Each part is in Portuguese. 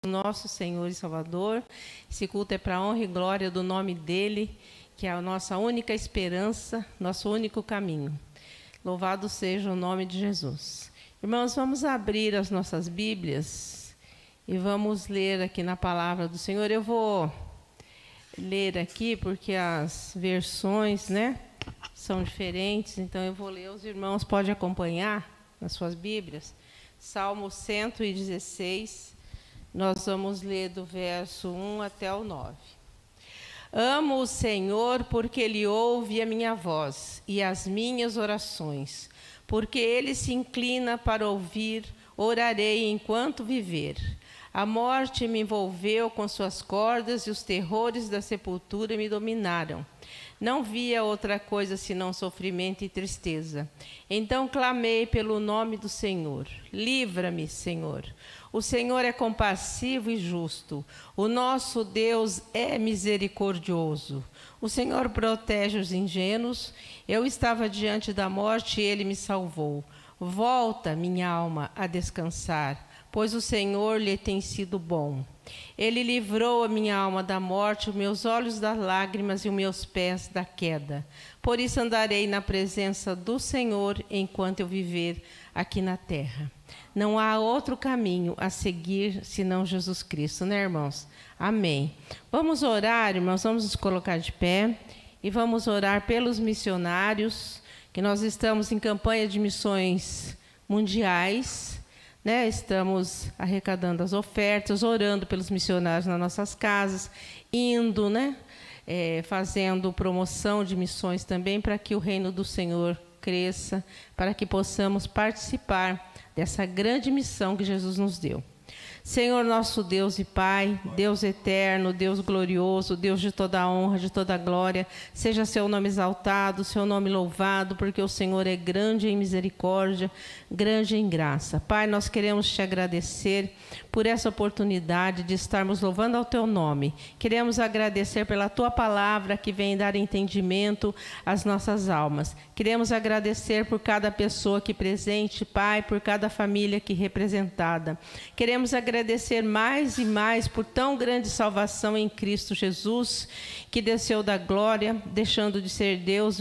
nosso Senhor e Salvador. Esse culto é para a honra e glória do nome dele, que é a nossa única esperança, nosso único caminho. Louvado seja o nome de Jesus. Irmãos, vamos abrir as nossas Bíblias e vamos ler aqui na palavra do Senhor. Eu vou ler aqui porque as versões, são diferentes, então eu vou ler. Os irmãos podem acompanhar nas suas Bíblias. Salmo 116, nós vamos ler do verso 1 até o 9. Amo o Senhor porque Ele ouve a minha voz e as minhas orações. Porque Ele se inclina para ouvir, orarei enquanto viver. A morte me envolveu com suas cordas e os terrores da sepultura me dominaram. Não via outra coisa senão sofrimento e tristeza. Então clamei pelo nome do Senhor. Livra-me, Senhor. O Senhor é compassivo e justo. O nosso Deus é misericordioso. O Senhor protege os ingênuos. Eu estava diante da morte e Ele me salvou. Volta, minha alma, a descansar, pois o Senhor lhe tem sido bom. Ele livrou a minha alma da morte, os meus olhos das lágrimas e os meus pés da queda. Por isso andarei na presença do Senhor enquanto eu viver aqui na terra. Não há outro caminho a seguir senão Jesus Cristo, irmãos? Amém. Vamos orar, irmãos, vamos nos colocar de pé e vamos orar pelos missionários, que nós estamos em campanha de missões mundiais, Estamos arrecadando as ofertas, orando pelos missionários nas nossas casas, indo, fazendo promoção de missões também para que o reino do Senhor cresça, para que possamos participar dessa grande missão que Jesus nos deu. Senhor, nosso Deus e Pai, Deus eterno, Deus glorioso, Deus de toda a honra, de toda a glória, seja seu nome exaltado, seu nome louvado, porque o Senhor é grande em misericórdia, grande em graça. Pai, nós queremos te agradecer por essa oportunidade de estarmos louvando ao teu nome. Queremos agradecer pela tua palavra que vem dar entendimento às nossas almas. Queremos agradecer por cada pessoa aqui presente, Pai, por cada família aqui representada. Queremos agradecer mais e mais por tão grande salvação em Cristo Jesus, que desceu da glória, deixando de ser Deus,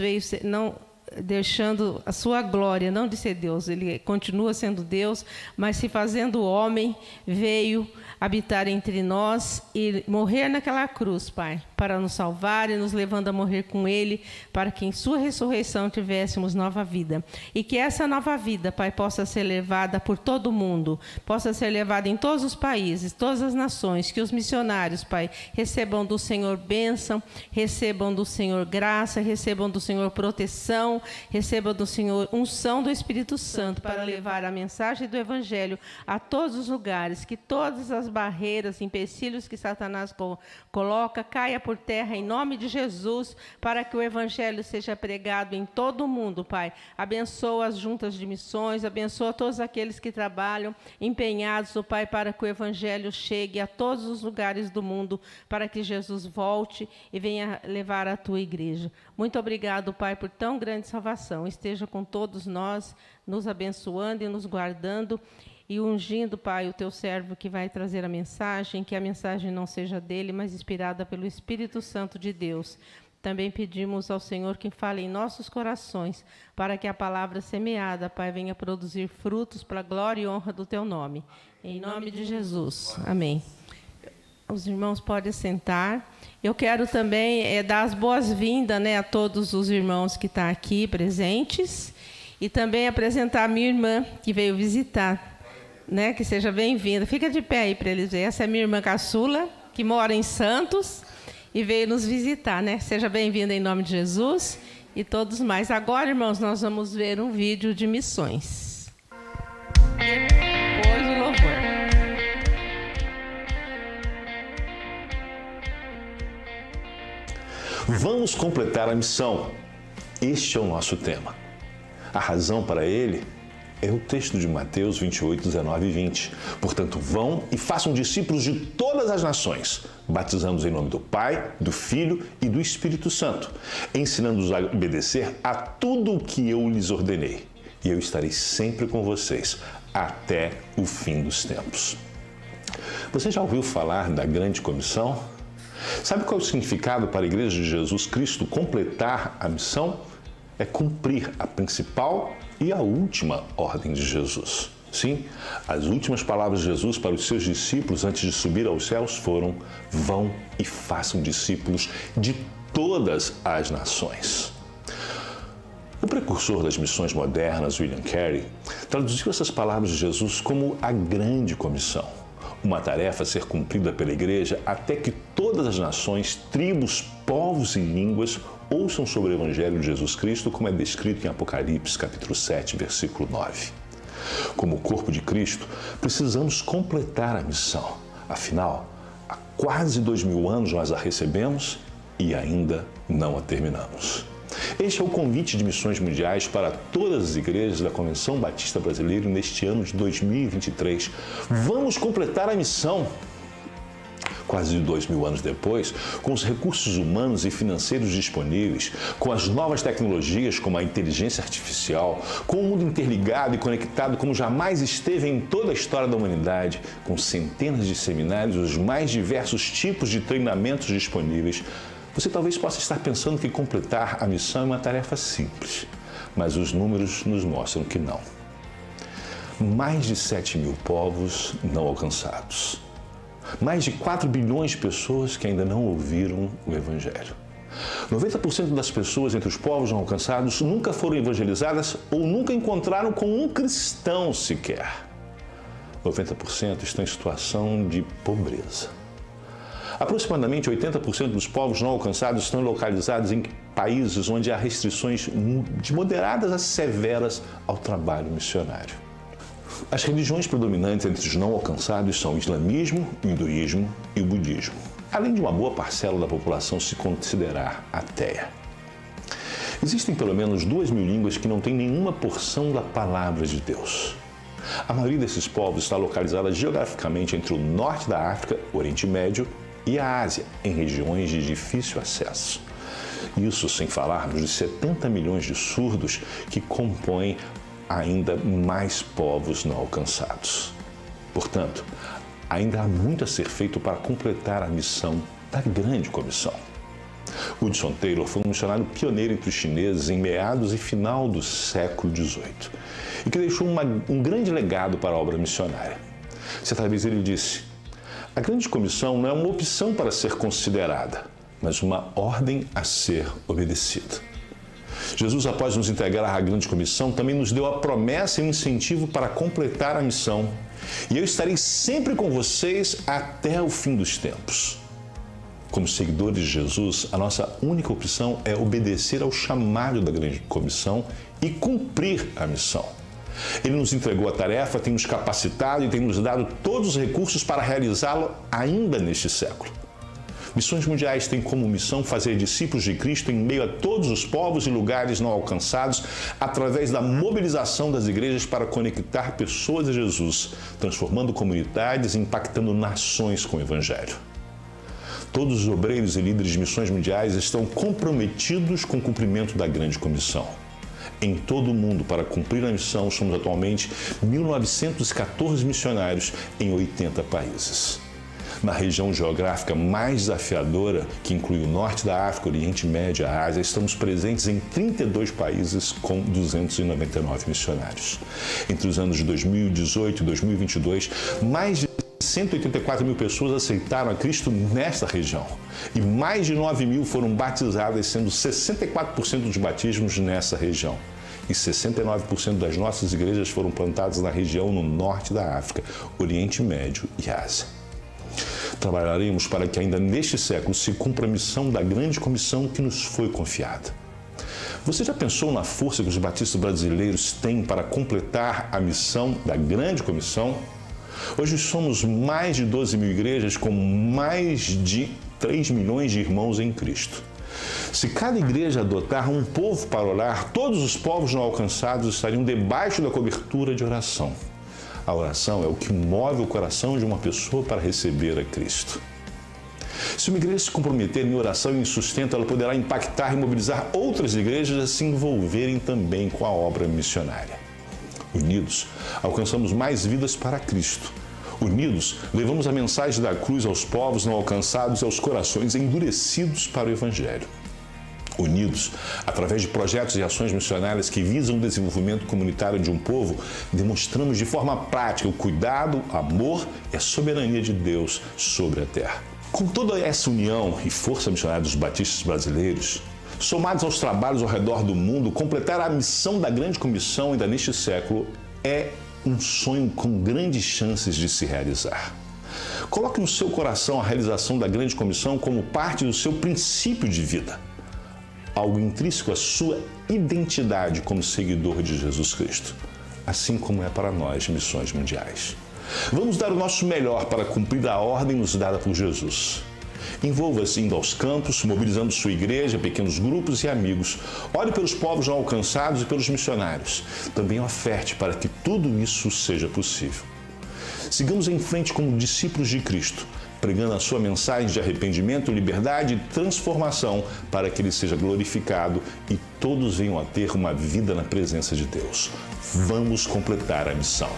deixando a sua glória, não de ser Deus, ele continua sendo Deus, mas se fazendo homem, veio habitar entre nós e morrer naquela cruz, Pai, para nos salvar e nos levando a morrer com Ele, para que em sua ressurreição tivéssemos nova vida. E que essa nova vida, Pai, possa ser levada por todo o mundo, possa ser levada em todos os países, todas as nações, que os missionários, Pai, recebam do Senhor bênção, recebam do Senhor graça, recebam do Senhor proteção, recebam do Senhor unção do Espírito Santo para levar a mensagem do Evangelho a todos os lugares, que todas as barreiras, empecilhos que Satanás coloca, caia por terra em nome de Jesus, para que o Evangelho seja pregado em todo o mundo, Pai. Abençoa as juntas de missões, abençoa todos aqueles que trabalham empenhados, Pai, para que o Evangelho chegue a todos os lugares do mundo, para que Jesus volte e venha levar a tua igreja. Muito obrigado, Pai, por tão grande salvação. Esteja com todos nós, nos abençoando e nos guardando, e ungindo, Pai, o teu servo que vai trazer a mensagem, que a mensagem não seja dele, mas inspirada pelo Espírito Santo de Deus. Também pedimos ao Senhor que fale em nossos corações, para que a palavra semeada, Pai, venha produzir frutos para a glória e honra do teu nome. Em nome de Jesus. Amém. Os irmãos podem sentar. Eu quero também dar as boas-vindas, a todos os irmãos que estão aqui presentes, e também apresentar a minha irmã, que veio visitar. Que seja bem-vinda. Fica de pé aí para eles verem. Essa é minha irmã caçula, que mora em Santos e veio nos visitar, Seja bem-vinda em nome de Jesus e todos mais. Agora, irmãos, nós vamos ver um vídeo de missões. Depois o louvor. Vamos completar a missão. Este é o nosso tema. A razão para ele é o texto de Mateus 28, 19 e 20. Portanto, vão e façam discípulos de todas as nações, batizando-os em nome do Pai, do Filho e do Espírito Santo, ensinando-os a obedecer a tudo o que eu lhes ordenei. E eu estarei sempre com vocês, até o fim dos tempos. Você já ouviu falar da Grande Comissão? Sabe qual é o significado para a Igreja de Jesus Cristo completar a missão? É cumprir a principal e a última ordem de Jesus. Sim, as últimas palavras de Jesus para os seus discípulos antes de subir aos céus foram: vão e façam discípulos de todas as nações. O precursor das missões modernas, William Carey, traduziu essas palavras de Jesus como a Grande Comissão, uma tarefa a ser cumprida pela Igreja até que todas as nações, tribos, povos e línguas ouçam sobre o Evangelho de Jesus Cristo, como é descrito em Apocalipse, capítulo 7, versículo 9. Como corpo de Cristo, precisamos completar a missão. Afinal, há quase 2000 anos nós a recebemos e ainda não a terminamos. Este é o convite de missões mundiais para todas as igrejas da Convenção Batista Brasileira neste ano de 2023. Vamos completar a missão. Quase 2000 anos depois, com os recursos humanos e financeiros disponíveis, com as novas tecnologias como a inteligência artificial, com o mundo interligado e conectado como jamais esteve em toda a história da humanidade, com centenas de seminários, os mais diversos tipos de treinamentos disponíveis, você talvez possa estar pensando que completar a missão é uma tarefa simples, mas os números nos mostram que não. Mais de 7.000 povos não alcançados. Mais de 4 bilhões de pessoas que ainda não ouviram o Evangelho. 90% das pessoas entre os povos não alcançados nunca foram evangelizadas ou nunca encontraram com um cristão sequer. 90% estão em situação de pobreza. Aproximadamente 80% dos povos não alcançados estão localizados em países onde há restrições de moderadas a severas ao trabalho missionário. As religiões predominantes entre os não alcançados são o islamismo, o hinduísmo e o budismo, além de uma boa parcela da população se considerar ateia. Existem pelo menos 2.000 línguas que não têm nenhuma porção da palavra de Deus. A maioria desses povos está localizada geograficamente entre o norte da África, o Oriente Médio e a Ásia, em regiões de difícil acesso. Isso sem falarmos de 70 milhões de surdos que compõem ainda mais povos não alcançados. Portanto, ainda há muito a ser feito para completar a missão da Grande Comissão. Hudson Taylor foi um missionário pioneiro entre os chineses em meados e final do século XVIII e que deixou um grande legado para a obra missionária. Certa vez ele disse: a Grande Comissão não é uma opção para ser considerada, mas uma ordem a ser obedecida. Jesus, após nos entregar à Grande Comissão, também nos deu a promessa e o incentivo para completar a missão. E eu estarei sempre com vocês até o fim dos tempos. Como seguidores de Jesus, a nossa única opção é obedecer ao chamado da Grande Comissão e cumprir a missão. Ele nos entregou a tarefa, tem nos capacitado e tem nos dado todos os recursos para realizá-lo ainda neste século. Missões Mundiais têm como missão fazer discípulos de Cristo em meio a todos os povos e lugares não alcançados, através da mobilização das igrejas para conectar pessoas a Jesus, transformando comunidades e impactando nações com o Evangelho. Todos os obreiros e líderes de Missões Mundiais estão comprometidos com o cumprimento da Grande Comissão. Em todo o mundo, para cumprir a missão, somos atualmente 1.914 missionários em 80 países. Na região geográfica mais desafiadora, que inclui o norte da África, o Oriente Médio e a Ásia, estamos presentes em 32 países com 299 missionários. Entre os anos de 2018 e 2022, mais de 184 mil pessoas aceitaram a Cristo nesta região e mais de 9 mil foram batizadas, sendo 64% dos batismos nessa região. E 69% das nossas igrejas foram plantadas na região no norte da África, Oriente Médio e Ásia. Trabalharemos para que ainda neste século se cumpra a missão da Grande Comissão que nos foi confiada. Você já pensou na força que os batistas brasileiros têm para completar a missão da Grande Comissão? Hoje somos mais de 12 mil igrejas com mais de 3 milhões de irmãos em Cristo. Se cada igreja adotar um povo para orar, todos os povos não alcançados estariam debaixo da cobertura de oração. A oração é o que move o coração de uma pessoa para receber a Cristo. Se uma igreja se comprometer em oração e em sustento, ela poderá impactar e mobilizar outras igrejas a se envolverem também com a obra missionária. Unidos, alcançamos mais vidas para Cristo. Unidos, levamos a mensagem da cruz aos povos não alcançados e aos corações endurecidos para o Evangelho. Unidos, através de projetos e ações missionárias que visam o desenvolvimento comunitário de um povo, demonstramos de forma prática o cuidado, amor e a soberania de Deus sobre a terra. Com toda essa união e força missionária dos batistas brasileiros, somados aos trabalhos ao redor do mundo, completar a missão da Grande Comissão ainda neste século é um sonho com grandes chances de se realizar. Coloque no seu coração a realização da Grande Comissão como parte do seu princípio de vida, algo intrínseco à sua identidade como seguidor de Jesus Cristo, assim como é para nós missões mundiais. Vamos dar o nosso melhor para cumprir a ordem nos dada por Jesus. Envolva-se indo aos campos, mobilizando sua igreja, pequenos grupos e amigos. Ore pelos povos não alcançados e pelos missionários. Também oferte para que tudo isso seja possível. Sigamos em frente como discípulos de Cristo, pregando a sua mensagem de arrependimento, liberdade e transformação para que Ele seja glorificado e todos venham a ter uma vida na presença de Deus. Vamos completar a missão.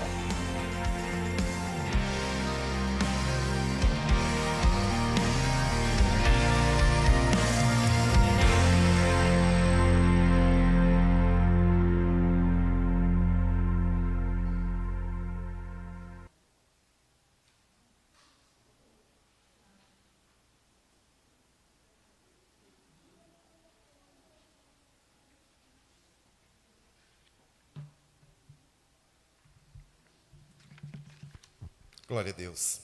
Glória a Deus.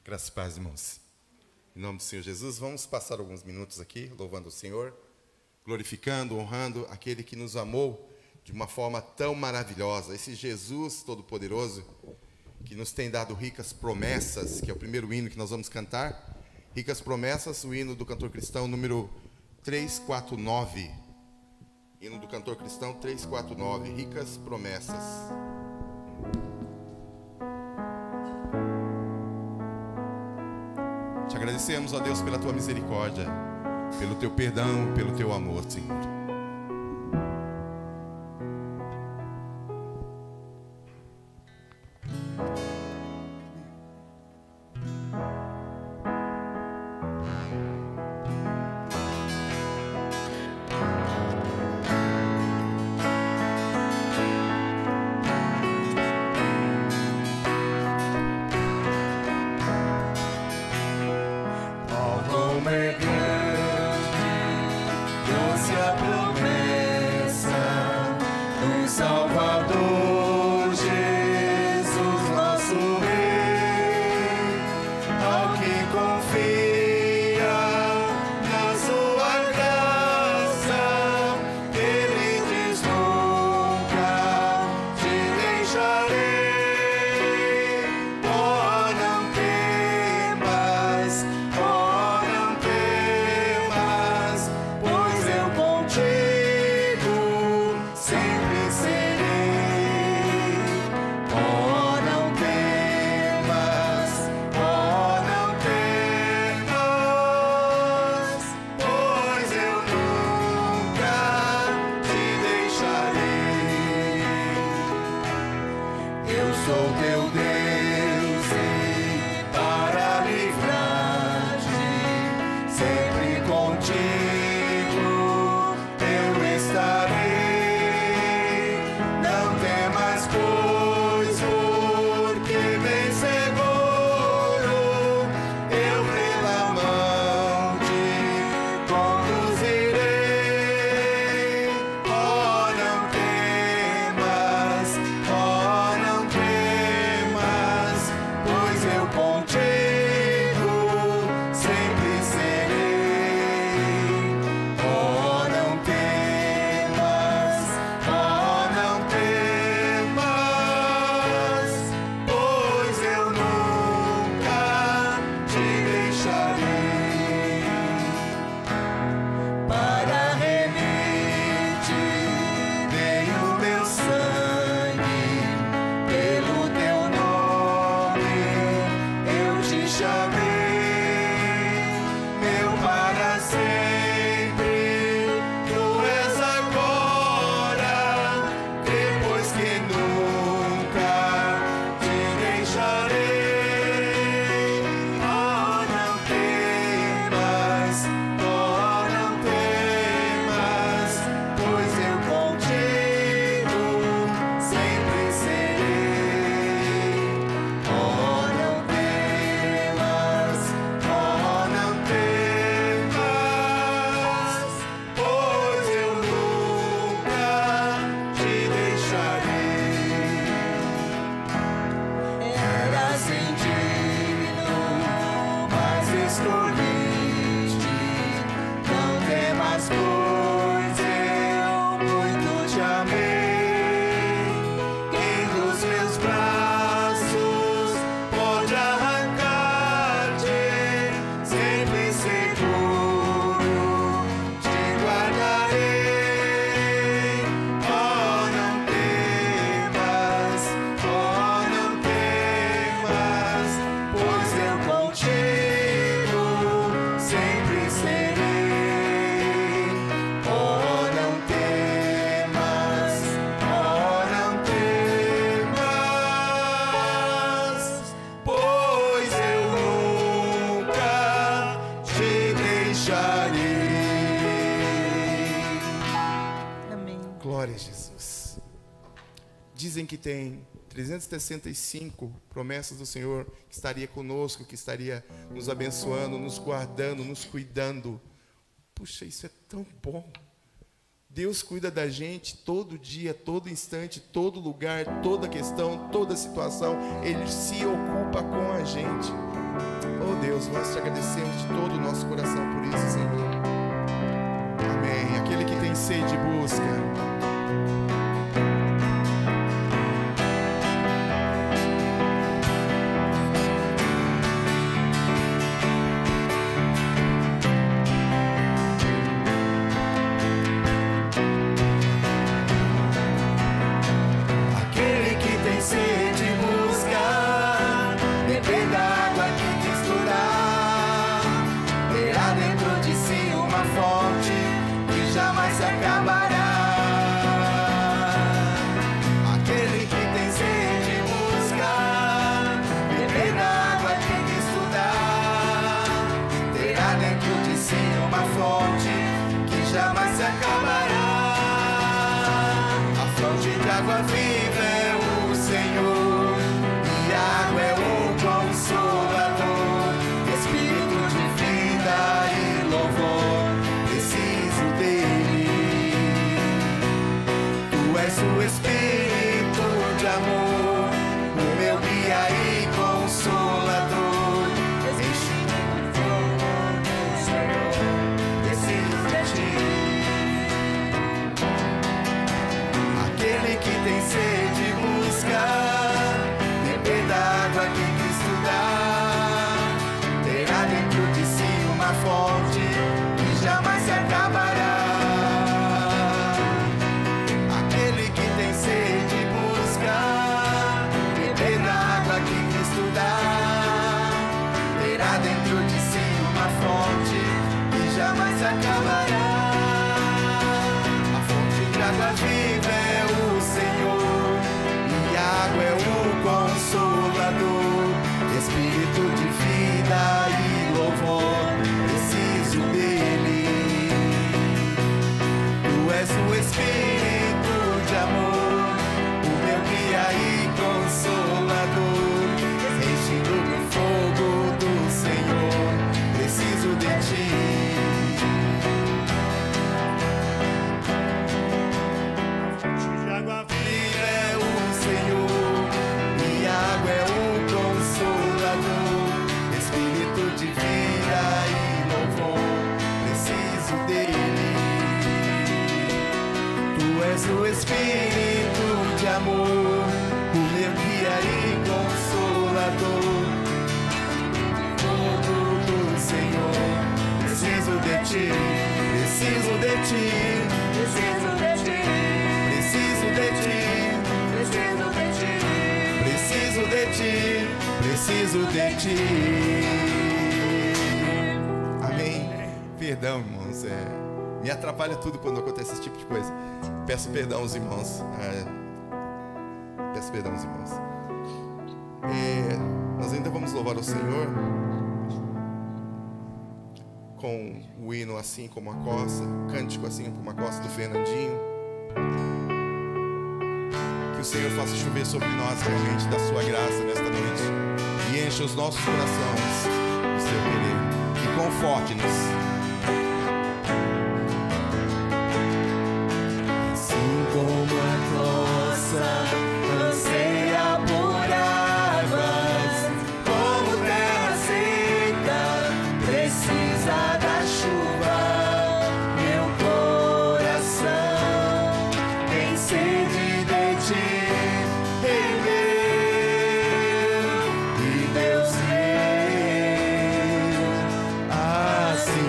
Graças e paz, irmãos. Em nome do Senhor Jesus, vamos passar alguns minutos aqui, louvando o Senhor, glorificando, honrando aquele que nos amou de uma forma tão maravilhosa. Esse Jesus Todo-Poderoso, que nos tem dado ricas promessas, que é o primeiro hino que nós vamos cantar. Ricas promessas, o hino do cantor cristão número 349. Hino do cantor cristão 349, ricas promessas. Te agradecemos, ó Deus, pela tua misericórdia, pelo teu perdão, pelo teu amor, Senhor. Confia Jesus. Dizem que tem 365 promessas do Senhor que estaria conosco, que estaria nos abençoando, nos guardando, nos cuidando. Puxa, isso é tão bom. Deus cuida da gente todo dia, todo instante, todo lugar, toda questão, toda situação. Ele se ocupa com a gente. Oh Deus, nós te agradecemos de todo o nosso coração por isso, Senhor. Amém. Aquele que tem sede, busca. Preciso de ti. Amém. Perdão, irmãos. Me atrapalha tudo quando acontece esse tipo de coisa. Peço perdão aos irmãos. Peço perdão aos irmãos. Nós ainda vamos louvar o Senhor com o hino Assim Como a Costa, cântico Assim Como a Costa do Fernandinho. Que o Senhor faça chover sobre nós realmente da sua graça nesta noite e encha os nossos corações do seu querer e conforte-nos. Assim como a costa anseia por águas, como terra seca precisa da chuva, meu coração tem sede de ti. Assim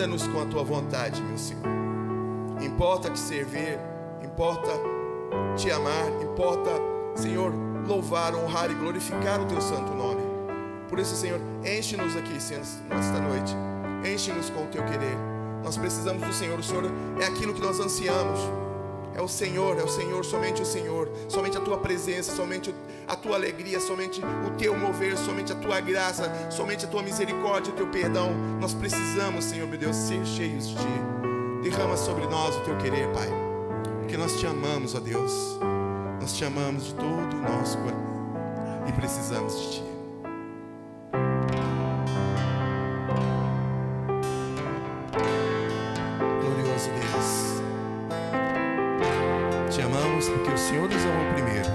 Alinha-nos com a tua vontade, meu Senhor. Importa te servir, importa te amar, importa, Senhor, louvar, honrar e glorificar o teu santo nome. Por isso, Senhor, enche-nos aqui nesta noite. Enche-nos com o teu querer. Nós precisamos do Senhor. O Senhor é aquilo que nós ansiamos. É o Senhor, somente o Senhor. Somente a tua presença, somente a tua alegria, somente o teu mover, somente a tua graça, somente a tua misericórdia, o teu perdão. Nós precisamos, Senhor, meu Deus, ser cheios de ti. Derrama sobre nós o teu querer, Pai. Porque nós te amamos, ó Deus. Nós te amamos de todo o nosso coração e precisamos de ti. Glorioso Deus, te amamos porque o Senhor nos amou primeiro.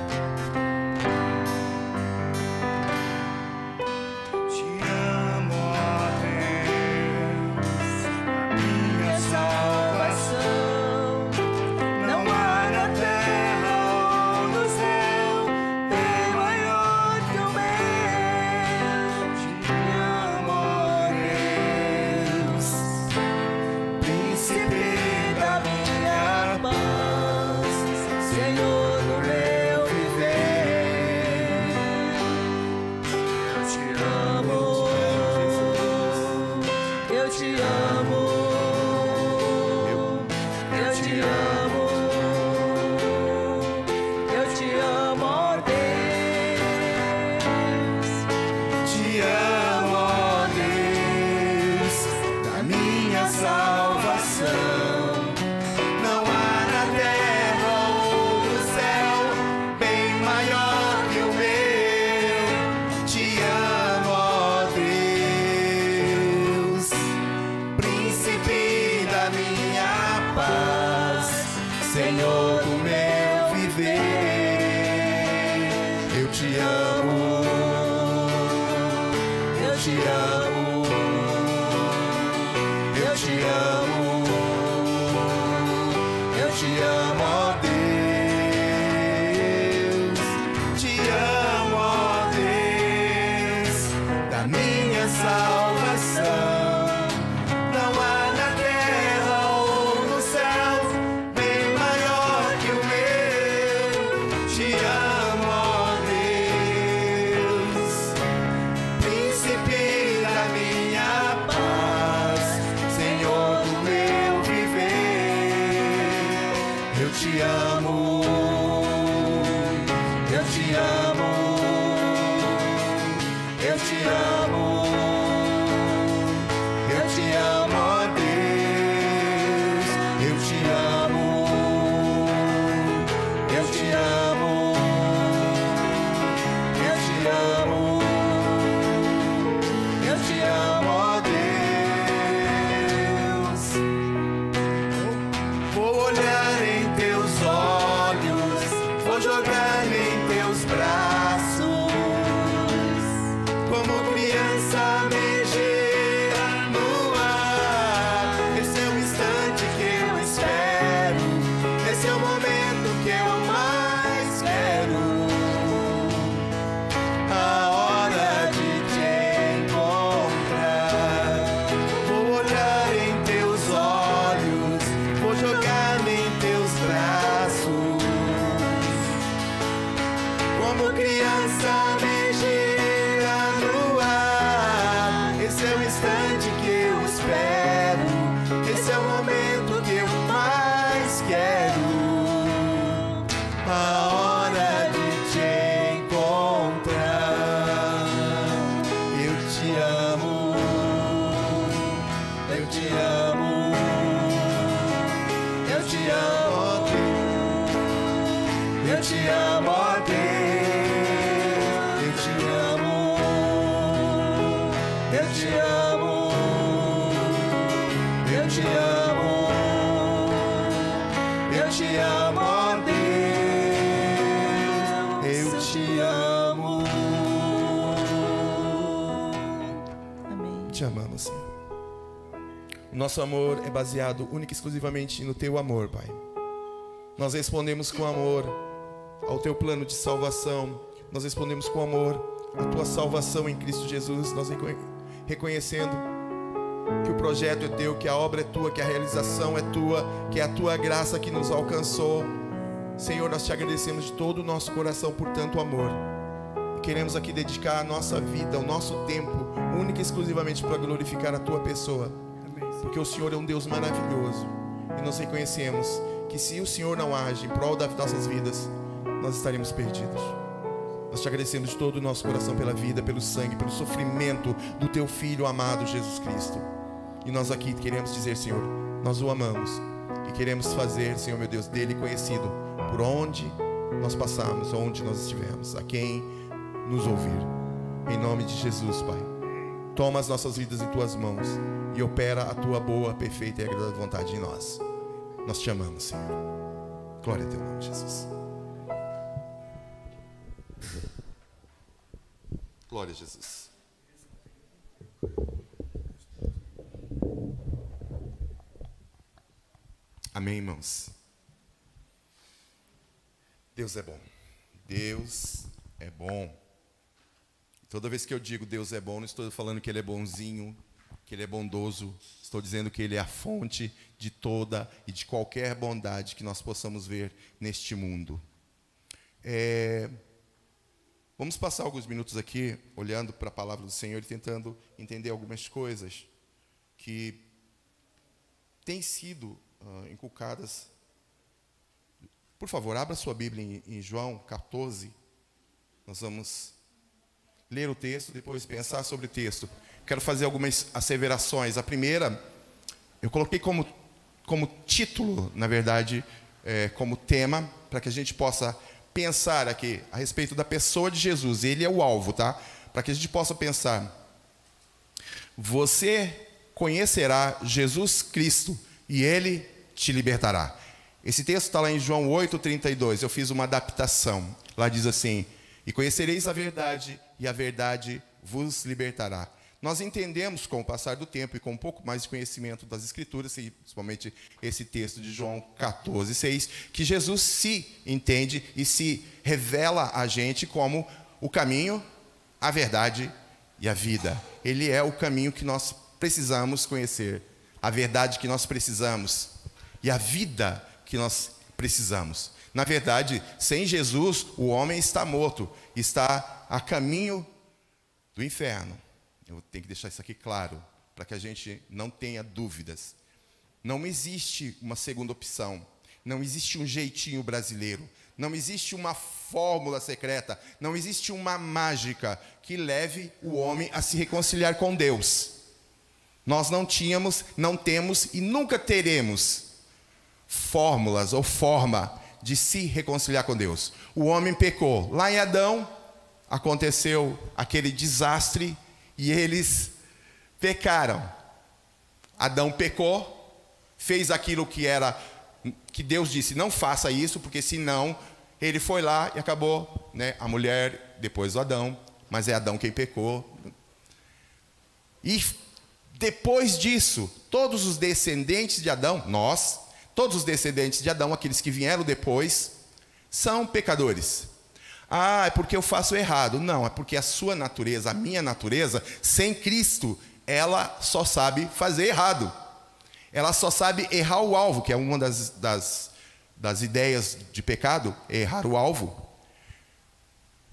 Nosso amor é baseado única e exclusivamente no teu amor, Pai. Nós respondemos com amor ao teu plano de salvação. Nós respondemos com amor à tua salvação em Cristo Jesus. Nós reconhecendo que o projeto é teu, que a obra é tua, que a realização é tua, que é a tua graça que nos alcançou. Senhor, nós te agradecemos de todo o nosso coração por tanto amor. E queremos aqui dedicar a nossa vida, o nosso tempo, única e exclusivamente para glorificar a tua pessoa. Porque o Senhor é um Deus maravilhoso. E nós reconhecemos que se o Senhor não age em prol das nossas vidas, nós estaremos perdidos. Nós te agradecemos de todo o nosso coração pela vida, pelo sangue, pelo sofrimento do teu Filho amado Jesus Cristo. E nós aqui queremos dizer, Senhor, nós o amamos e queremos fazer, Senhor meu Deus, dele conhecido por onde nós passarmos, onde nós estivermos, a quem nos ouvir. Em nome de Jesus, Pai, toma as nossas vidas em tuas mãos e opera a tua boa, perfeita e agradável vontade em nós. Nós te amamos, Senhor. Glória a teu nome, Jesus. Glória a Jesus. Amém, irmãos? Deus é bom. Deus é bom. Toda vez que eu digo Deus é bom, não estou falando que Ele é bonzinho, que Ele é bondoso. Estou dizendo que Ele é a fonte de toda e de qualquer bondade que nós possamos ver neste mundo. Vamos passar alguns minutos aqui, olhando para a palavra do Senhor e tentando entender algumas coisas que têm sido inculcadas. Por favor, abra sua Bíblia em João 14. Nós vamos ler o texto, depois pensar sobre o texto. Quero fazer algumas asseverações. A primeira, eu coloquei como título, na verdade, como tema, para que a gente possa pensar aqui a respeito da pessoa de Jesus. Ele é o alvo, tá? Para que a gente possa pensar. Você conhecerá Jesus Cristo e Ele te libertará. Esse texto está lá em João 8:32. Eu fiz uma adaptação. Lá diz assim: e conhecereis a verdade, e a verdade vos libertará. Nós entendemos com o passar do tempo e com um pouco mais de conhecimento das Escrituras, e principalmente esse texto de João 14:6, que Jesus se entende e se revela a gente como o caminho, a verdade e a vida. Ele é o caminho que nós precisamos conhecer, a verdade que nós precisamos e a vida que nós precisamos. Na verdade, sem Jesus, o homem está morto, está a caminho do inferno. Eu tenho que deixar isso aqui claro, para que a gente não tenha dúvidas. Não existe uma segunda opção, não existe um jeitinho brasileiro, não existe uma fórmula secreta, não existe uma mágica que leve o homem a se reconciliar com Deus. Nós não tínhamos, não temos e nunca teremos fórmulas ou forma de se reconciliar com Deus. O homem pecou. Lá em Adão aconteceu aquele desastre e eles pecaram. Adão pecou, fez aquilo que Deus disse, não faça isso, porque senão ele foi lá e acabou, né? A mulher, depois o Adão, mas é Adão quem pecou. E depois disso, todos os descendentes de Adão, todos os descendentes de Adão, aqueles que vieram depois, são pecadores. Ah, é porque eu faço errado. Não, é porque a sua natureza, a minha natureza, sem Cristo, ela só sabe fazer errado. Ela só sabe errar o alvo, que é uma das ideias de pecado, é errar o alvo.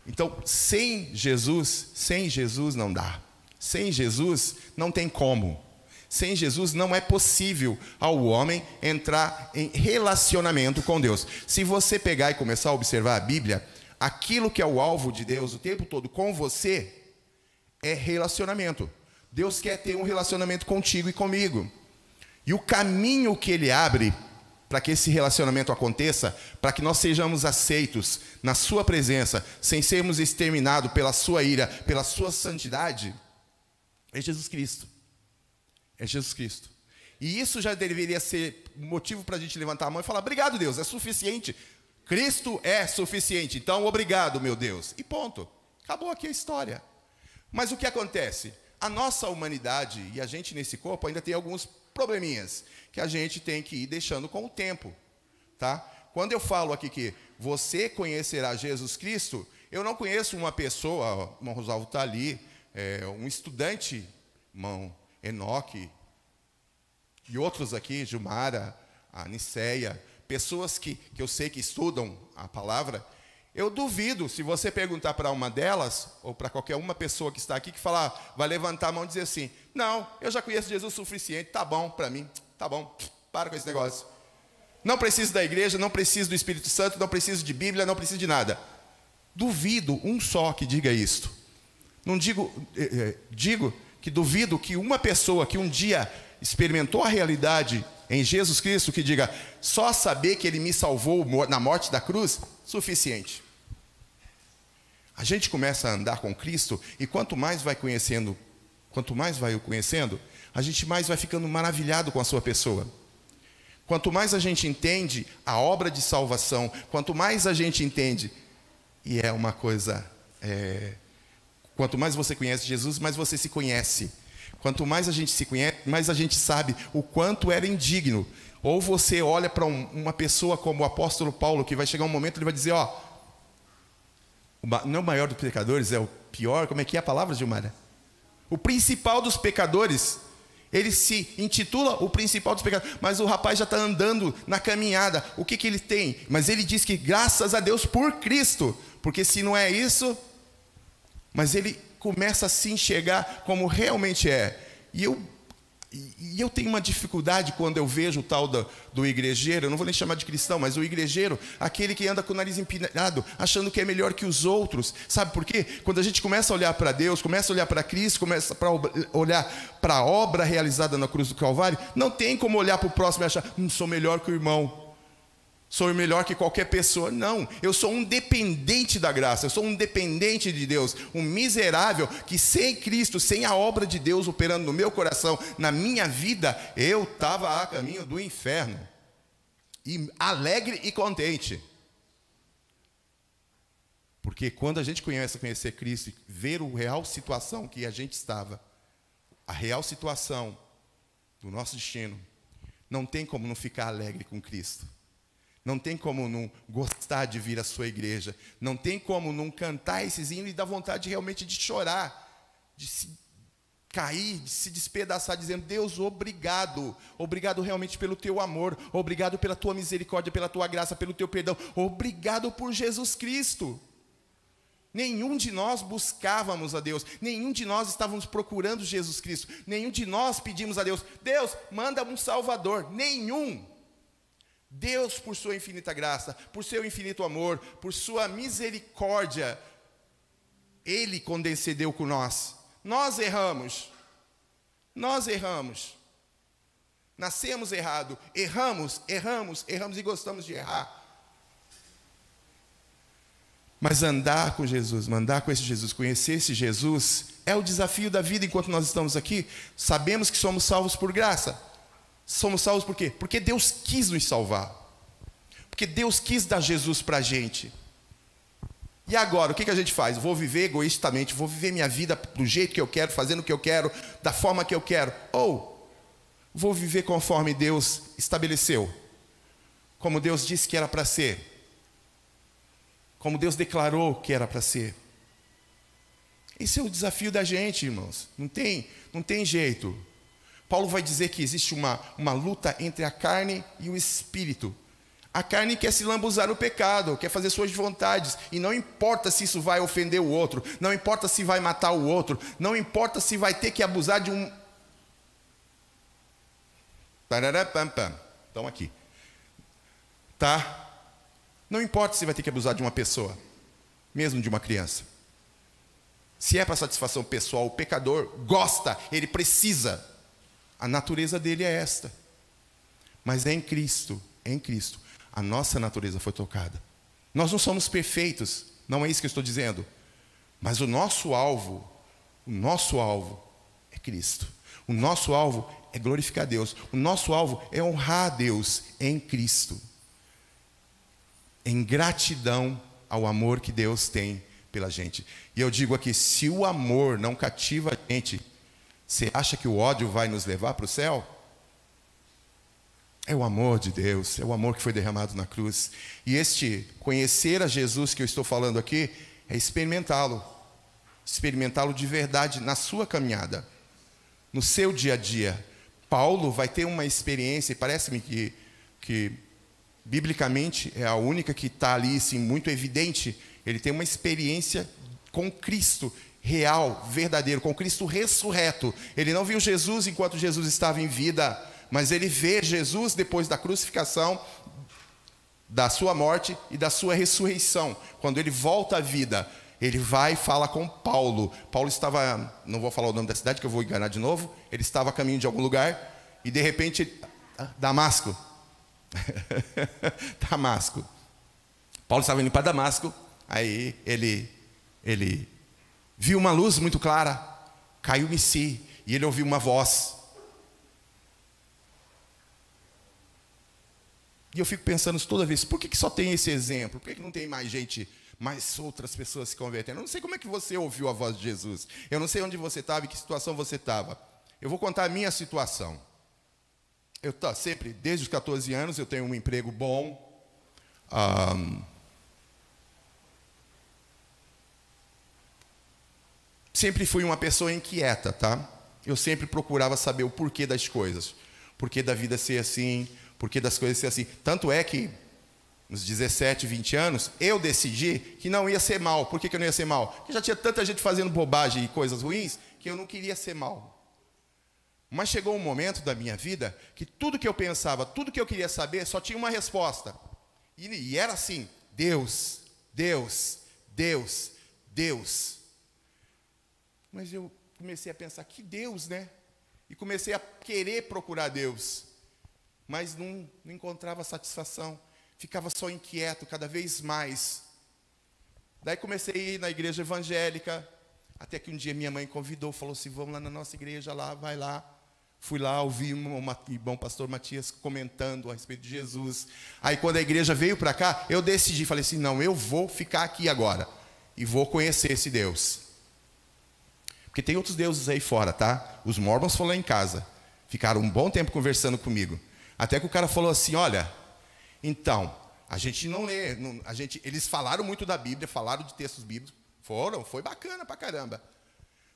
Então, sem Jesus não dá. Sem Jesus não tem como. Sem Jesus não é possível ao homem entrar em relacionamento com Deus. Se você pegar e começar a observar a Bíblia, aquilo que é o alvo de Deus o tempo todo com você é relacionamento. Deus quer ter um relacionamento contigo e comigo. E o caminho que Ele abre para que esse relacionamento aconteça, para que nós sejamos aceitos na sua presença, sem sermos exterminados pela sua ira, pela sua santidade, é Jesus Cristo. É Jesus Cristo. E isso já deveria ser motivo para a gente levantar a mão e falar: obrigado, Deus, é suficiente. Cristo é suficiente, então obrigado, meu Deus. E ponto. Acabou aqui a história. Mas o que acontece? A nossa humanidade e a gente nesse corpo ainda tem alguns probleminhas que a gente tem que ir deixando com o tempo, tá? Quando eu falo aqui que você conhecerá Jesus Cristo, eu não conheço uma pessoa, o irmão Rosalvo está ali, um estudante, irmão Enoque, e outros aqui, Gilmara, a Niceia, pessoas que eu sei que estudam a palavra, eu duvido, se você perguntar para uma delas, ou para qualquer uma pessoa que está aqui, que falar, vai levantar a mão e dizer assim, não, eu já conheço Jesus o suficiente, tá bom para mim, tá bom, para com esse negócio. Não preciso da igreja, não preciso do Espírito Santo, não preciso de Bíblia, não preciso de nada. Duvido um só que diga isto. Não digo, digo que duvido que uma pessoa que um dia experimentou a realidade em Jesus Cristo, que diga, só saber que Ele me salvou na morte da cruz, suficiente. A gente começa a andar com Cristo, e quanto mais vai conhecendo, a gente mais vai ficando maravilhado com a sua pessoa. Quanto mais a gente entende a obra de salvação, quanto mais a gente entende, e é uma coisa, quanto mais você conhece Jesus, mais você se conhece. Quanto mais a gente se conhece, mais a gente sabe o quanto era indigno. Ou você olha para uma pessoa como o apóstolo Paulo, que vai chegar um momento, ele vai dizer, não o maior dos pecadores, é o pior, como é que é a palavra, Gilmara? O principal dos pecadores. Ele se intitula o principal dos pecadores, mas o rapaz já está andando na caminhada. O que ele tem? Mas ele diz que graças a Deus por Cristo, porque se não é isso, mas ele começa a se enxergar como realmente é. E eu tenho uma dificuldade quando eu vejo o tal do igrejeiro, eu não vou nem chamar de cristão, mas o igrejeiro, aquele que anda com o nariz empinado, achando que é melhor que os outros. Sabe por quê? Quando a gente começa a olhar para Deus, começa a olhar para Cristo, começa a olhar para a obra realizada na cruz do Calvário, não tem como olhar para o próximo e achar, sou melhor que o irmão, sou melhor que qualquer pessoa. Não, eu sou um dependente da graça, eu sou um dependente de Deus, um miserável que sem Cristo, sem a obra de Deus operando no meu coração, na minha vida, eu estava a caminho do inferno, e alegre e contente. Porque quando a gente começa a conhecer Cristo e ver a real situação que a gente estava, a real situação do nosso destino, não tem como não ficar alegre com Cristo. Não tem como não gostar de vir à sua igreja. Não tem como não cantar esses hinos e dar vontade realmente de chorar, de se cair, de se despedaçar, dizendo, Deus, obrigado. Obrigado realmente pelo teu amor. Obrigado pela tua misericórdia, pela tua graça, pelo teu perdão. Obrigado por Jesus Cristo. Nenhum de nós buscávamos a Deus. Nenhum de nós estávamos procurando Jesus Cristo. Nenhum de nós pedimos a Deus, Deus, manda um Salvador. Nenhum. Deus, por sua infinita graça, por seu infinito amor, por sua misericórdia, Ele condescendeu com nós. Nós erramos. Nascemos errado, erramos e gostamos de errar. Mas andar com Jesus, andar com esse Jesus, conhecer esse Jesus, é o desafio da vida enquanto nós estamos aqui. Sabemos que somos salvos por graça. Somos salvos por quê? Porque Deus quis nos salvar. Porque Deus quis dar Jesus para a gente. E agora, o que a gente faz? Vou viver egoístamente, vou viver minha vida do jeito que eu quero, fazendo o que eu quero, da forma que eu quero. Ou vou viver conforme Deus estabeleceu. Como Deus disse que era para ser. Como Deus declarou que era para ser. Esse é o desafio da gente, irmãos. Não tem jeito. Paulo vai dizer que existe uma luta entre a carne e o espírito. A carne quer se lambuzar o pecado, quer fazer suas vontades, e não importa se isso vai ofender o outro, não importa se vai matar o outro, não importa se vai ter que abusar de um... Estão aqui. Tá? Não importa se vai ter que abusar de uma pessoa, mesmo de uma criança. Se é para satisfação pessoal, o pecador gosta, ele precisa. A natureza dele é esta. Mas é em Cristo, a nossa natureza foi tocada. Nós não somos perfeitos, não é isso que eu estou dizendo. Mas o nosso alvo é Cristo. O nosso alvo é glorificar Deus. O nosso alvo é honrar a Deus em Cristo. Em gratidão ao amor que Deus tem pela gente. E eu digo aqui, se o amor não cativa a gente, você acha que o ódio vai nos levar para o céu? É o amor de Deus, é o amor que foi derramado na cruz. E este conhecer a Jesus que eu estou falando aqui, é experimentá-lo. Experimentá-lo de verdade na sua caminhada, no seu dia a dia. Paulo vai ter uma experiência, e parece-me que biblicamente é a única que está ali, assim, muito evidente. Ele tem uma experiência com Cristo real, verdadeiro, com Cristo ressurreto. Ele não viu Jesus enquanto Jesus estava em vida, mas ele vê Jesus depois da crucificação, da sua morte e da sua ressurreição. Quando ele volta à vida, ele vai e fala com Paulo. Paulo estava, não vou falar o nome da cidade que eu vou enganar de novo, ele estava a caminho de algum lugar e de repente, Damasco. Damasco. Paulo estava indo para Damasco, aí ele viu uma luz muito clara, caiu em si, e ele ouviu uma voz. E eu fico pensando isso toda vez, por que só tem esse exemplo? Por que não tem mais gente, mais outras pessoas se convertendo? Eu não sei como é que você ouviu a voz de Jesus. Eu não sei onde você estava e que situação você estava. Eu vou contar a minha situação. Eu sempre, desde os 14 anos, eu tenho um emprego bom. Sempre fui uma pessoa inquieta, tá? Eu sempre procurava saber o porquê das coisas. Porquê da vida ser assim, porquê das coisas ser assim. Tanto é que, nos 17, 20 anos, eu decidi que não ia ser mal. Por que eu não ia ser mal? Porque já tinha tanta gente fazendo bobagem e coisas ruins, que eu não queria ser mal. Mas chegou um momento da minha vida que tudo que eu pensava, tudo que eu queria saber, só tinha uma resposta. E era assim: Deus, Deus, Deus, Deus. Mas eu comecei a pensar, que Deus, né? E comecei a querer procurar Deus. Mas não encontrava satisfação. Ficava só inquieto cada vez mais. Daí comecei a ir na igreja evangélica. Até que um dia minha mãe convidou, falou assim, vamos lá na nossa igreja, lá, vai lá. Fui lá, ouvi o bom pastor Matias comentando a respeito de Jesus. Aí quando a igreja veio para cá, eu decidi, falei assim, não, eu vou ficar aqui agora. E vou conhecer esse Deus. Porque tem outros deuses aí fora, tá? Os mormons foram lá em casa. Ficaram um bom tempo conversando comigo. Até que o cara falou assim, olha, então, a gente não lê. Eles falaram muito da Bíblia, falaram de textos bíblicos. Foi bacana pra caramba.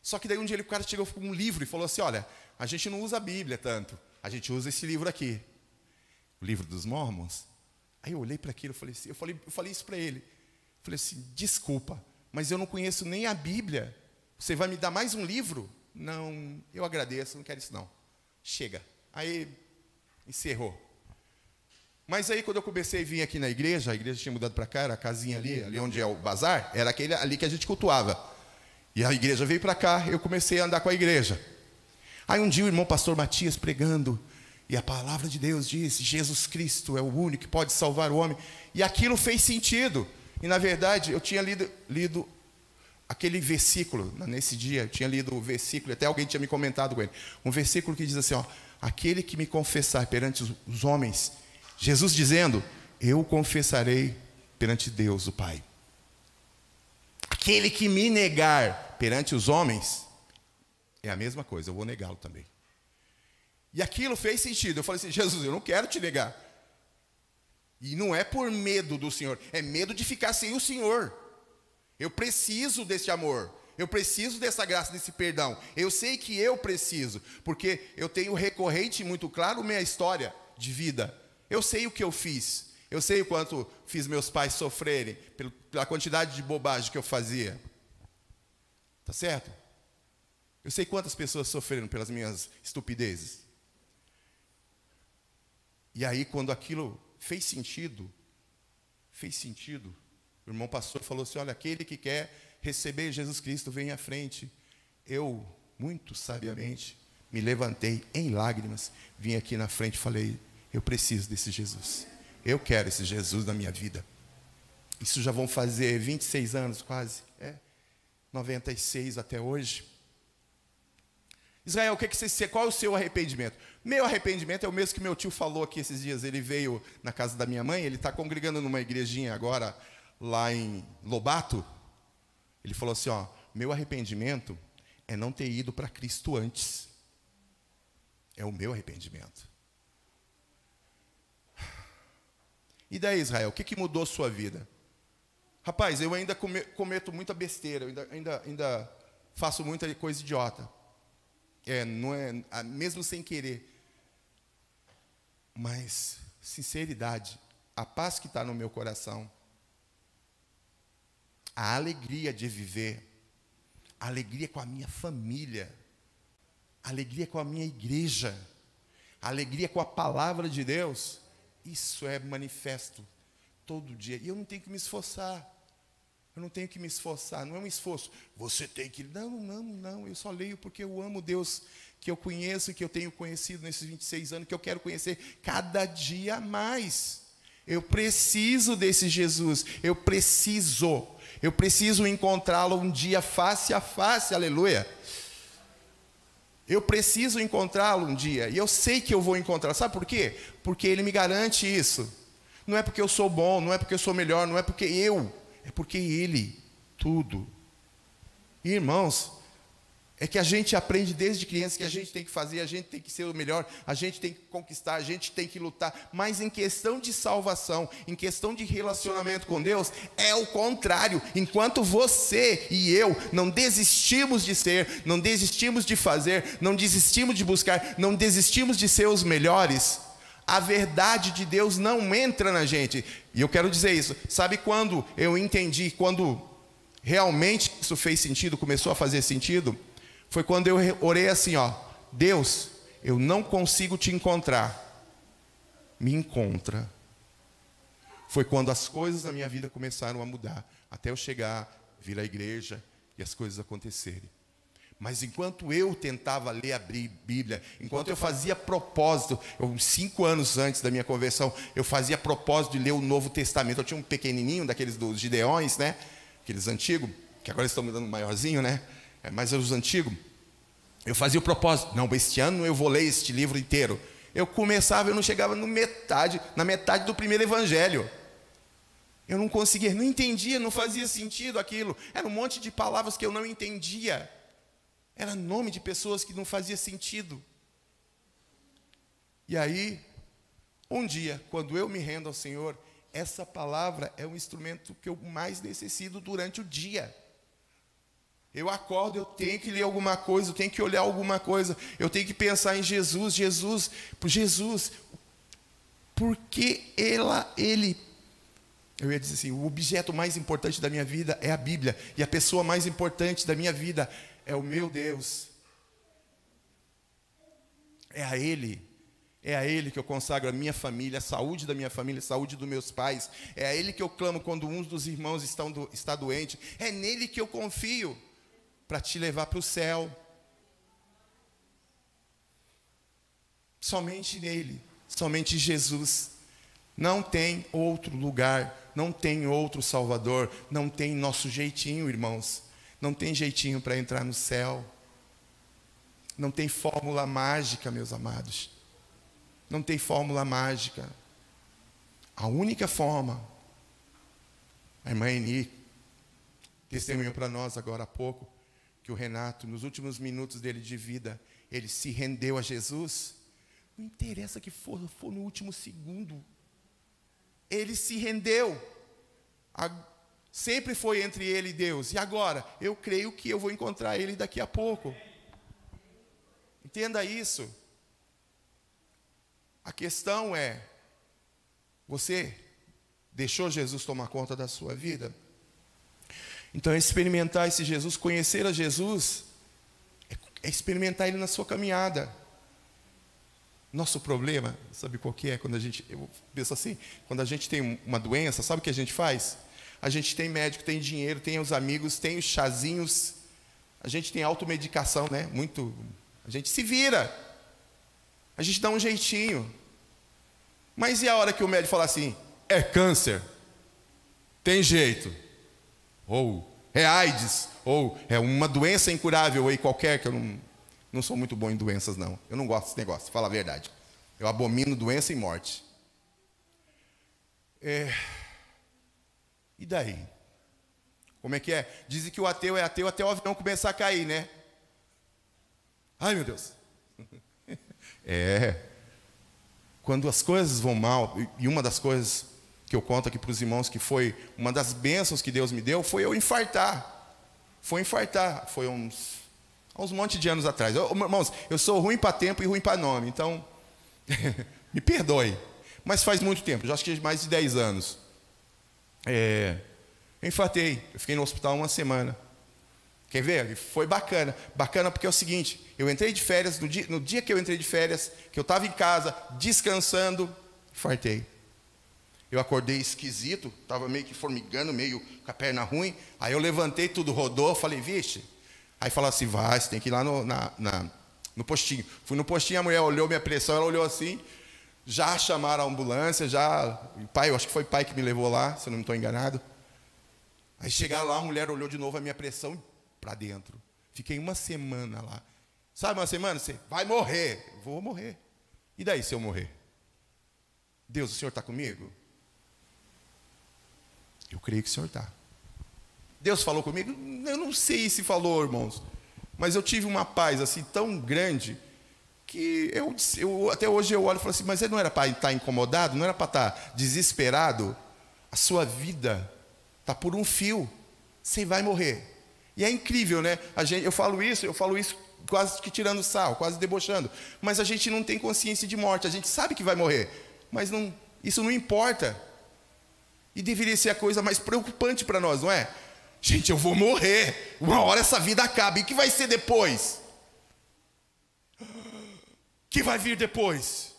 Só que daí um dia o cara chegou com um livro e falou assim, olha, a gente não usa a Bíblia tanto. A gente usa esse livro aqui. O livro dos mormons. Aí eu olhei para aquilo, eu falei isso para ele. Falei assim, desculpa, mas eu não conheço nem a Bíblia. Você vai me dar mais um livro? Não, eu agradeço, não quero isso não. Chega. Aí, encerrou. Mas aí, quando eu comecei a vir aqui na igreja, a igreja tinha mudado para cá, era a casinha ali onde é o bazar, era aquele ali que a gente cultuava. E a igreja veio para cá, eu comecei a andar com a igreja. Aí um dia o irmão pastor Matias pregando, e a palavra de Deus diz, Jesus Cristo é o único que pode salvar o homem. E aquilo fez sentido. E na verdade, eu tinha lido aquele versículo, nesse dia, eu tinha lido o versículo, até alguém tinha me comentado com ele. Um versículo que diz assim, ó, aquele que me confessar perante os homens, Jesus dizendo, eu o confessarei perante Deus, o Pai. Aquele que me negar perante os homens, é a mesma coisa, eu vou negá-lo também. E aquilo fez sentido. Eu falei assim, Jesus, eu não quero te negar. E não é por medo do Senhor, é medo de ficar sem o Senhor. Eu preciso desse amor, eu preciso dessa graça, desse perdão. Eu sei que eu preciso, porque eu tenho recorrente muito claro minha história de vida. Eu sei o que eu fiz, eu sei o quanto fiz meus pais sofrerem, pela quantidade de bobagem que eu fazia. Tá certo? Eu sei quantas pessoas sofreram pelas minhas estupidezes. E aí, quando aquilo fez sentido, o irmão pastor falou assim, olha, aquele que quer receber Jesus Cristo, vem à frente. Eu, muito sabiamente, me levantei em lágrimas, vim aqui na frente e falei, eu preciso desse Jesus. Eu quero esse Jesus na minha vida. Isso já vão fazer 26 anos quase, 96 até hoje. Israel, qual é o seu arrependimento? Meu arrependimento é o mesmo que meu tio falou aqui esses dias. Ele veio na casa da minha mãe, ele está congregando numa igrejinha agora, lá em Lobato. Ele falou assim, ó, meu arrependimento é não ter ido para Cristo antes. É o meu arrependimento. E daí, Israel, o que mudou sua vida? Rapaz, eu ainda cometo muita besteira, eu ainda faço muita coisa idiota. Não é, mesmo sem querer. Mas, sinceridade, a paz que está no meu coração, a alegria de viver, a alegria com a minha família, a alegria com a minha igreja, a alegria com a palavra de Deus, isso é manifesto todo dia. E eu não tenho que me esforçar. Eu não tenho que me esforçar, não é um esforço. Você tem que... Não. Eu só leio porque eu amo Deus, que eu conheço, que eu tenho conhecido nesses 26 anos, que eu quero conhecer cada dia mais. Eu preciso desse Jesus. Eu preciso encontrá-lo um dia face a face, aleluia. Eu preciso encontrá-lo um dia, e eu sei que eu vou encontrar. Sabe por quê? Porque Ele me garante isso. Não é porque eu sou bom, não é porque eu sou melhor, não é porque é porque Ele, tudo. E, irmãos, é que a gente aprende desde criança que a gente tem que fazer, a gente tem que ser o melhor, a gente tem que conquistar, a gente tem que lutar. Mas em questão de salvação, em questão de relacionamento com Deus, é o contrário. Enquanto você e eu não desistimos de ser, não desistimos de fazer, não desistimos de buscar, não desistimos de ser os melhores, a verdade de Deus não entra na gente. E eu quero dizer isso. Sabe quando eu entendi, quando realmente isso fez sentido, começou a fazer sentido? Foi quando eu orei assim, ó: Deus, eu não consigo te encontrar, me encontra. Foi quando as coisas na minha vida começaram a mudar, até eu chegar, vir à igreja e as coisas acontecerem. Mas enquanto eu tentava ler a Bíblia, enquanto eu fazia propósito, 5 anos antes da minha conversão, eu fazia propósito de ler o Novo Testamento. Eu tinha um pequenininho, daqueles dos Gideões, né? Aqueles antigos, que agora estão me dando maiorzinho, né? Mas os antigos. Eu fazia o propósito: não, este ano eu vou ler este livro inteiro. Eu começava, eu não chegava na metade do primeiro evangelho. Eu não conseguia, não entendia, não fazia sentido aquilo. Era um monte de palavras que eu não entendia. Era nome de pessoas que não fazia sentido. E aí, um dia, quando eu me rendo ao Senhor, essa palavra é um instrumento que eu mais necessito durante o dia. Eu acordo, eu tenho que ler alguma coisa, eu tenho que olhar alguma coisa, eu tenho que pensar em Jesus, porque ele, eu ia dizer assim, o objeto mais importante da minha vida é a Bíblia, e a pessoa mais importante da minha vida é o meu Deus. É a Ele que eu consagro a minha família, a saúde da minha família, a saúde dos meus pais. É a Ele que eu clamo quando um dos irmãos está doente. É nele que eu confio para te levar para o céu. Somente nele, somente Jesus. Não tem outro lugar, não tem outro Salvador, não tem nosso jeitinho, irmãos. Não tem jeitinho para entrar no céu. Não tem fórmula mágica, meus amados. Não tem fórmula mágica. A única forma, a irmã Eni testemunhou para nós agora há pouco, que o Renato, nos últimos minutos dele de vida, ele se rendeu a Jesus. Não interessa que for no último segundo. Ele se rendeu. Sempre foi entre ele e Deus. E agora, eu creio que eu vou encontrar ele daqui a pouco. Entenda isso. A questão é: você deixou Jesus tomar conta da sua vida? Então, experimentar esse Jesus, conhecer a Jesus, é experimentar Ele na sua caminhada. Nosso problema, sabe qual que é? Eu penso assim, quando a gente tem uma doença, sabe o que a gente faz? A gente tem médico, tem dinheiro, tem os amigos, tem os chazinhos, a gente tem automedicação, né? A gente se vira, a gente dá um jeitinho. Mas e a hora que o médico fala assim: é câncer, tem jeito, ou é AIDS, ou é uma doença incurável aí qualquer, que eu não sou muito bom em doenças, não. Eu não gosto desse negócio, fala a verdade. Eu abomino doença e morte. E daí? Como é que é? Dizem que o ateu é ateu até o avião começar a cair, né? Ai, meu Deus. Quando as coisas vão mal, e uma das coisas que eu conto aqui para os irmãos, que foi uma das bênçãos que Deus me deu, foi eu infartar. Foi uns monte de anos atrás. Irmãos, eu sou ruim para tempo e ruim para nome, então Me perdoe, mas faz muito tempo, já acho que mais de 10 anos. Eu infartei, eu fiquei no hospital uma semana. Quer ver? Foi bacana. Bacana porque é o seguinte, eu entrei de férias, no dia que eu entrei de férias, que eu estava em casa, descansando, infartei. Eu acordei esquisito, estava meio que formigando, meio com a perna ruim. Aí eu levantei, tudo rodou, falei, vixe. Aí falaram assim, vai, você tem que ir lá no postinho. Fui no postinho, a mulher olhou minha pressão, ela olhou assim, já chamaram a ambulância, eu acho que foi o pai que me levou lá, se eu não estou enganado. Aí chegaram lá, a mulher olhou de novo a minha pressão para dentro. Fiquei uma semana lá. Sabe uma semana? Você vai morrer. Vou morrer. E daí se eu morrer? Deus, o Senhor está comigo? Eu creio que o Senhor está. Deus falou comigo? Eu não sei se falou, irmãos. Mas eu tive uma paz assim tão grande que eu até hoje eu olho e falo assim, mas não era para estar incomodado? Não era para estar desesperado? A sua vida está por um fio. Você vai morrer. E é incrível, né? Eu falo isso quase que tirando sarro, quase debochando. Mas a gente não tem consciência de morte. A gente sabe que vai morrer. Mas isso não importa. E deveria ser a coisa mais preocupante para nós, não é? Gente, eu vou morrer. Uma hora essa vida acaba. E o que vai ser depois? O que vai vir depois?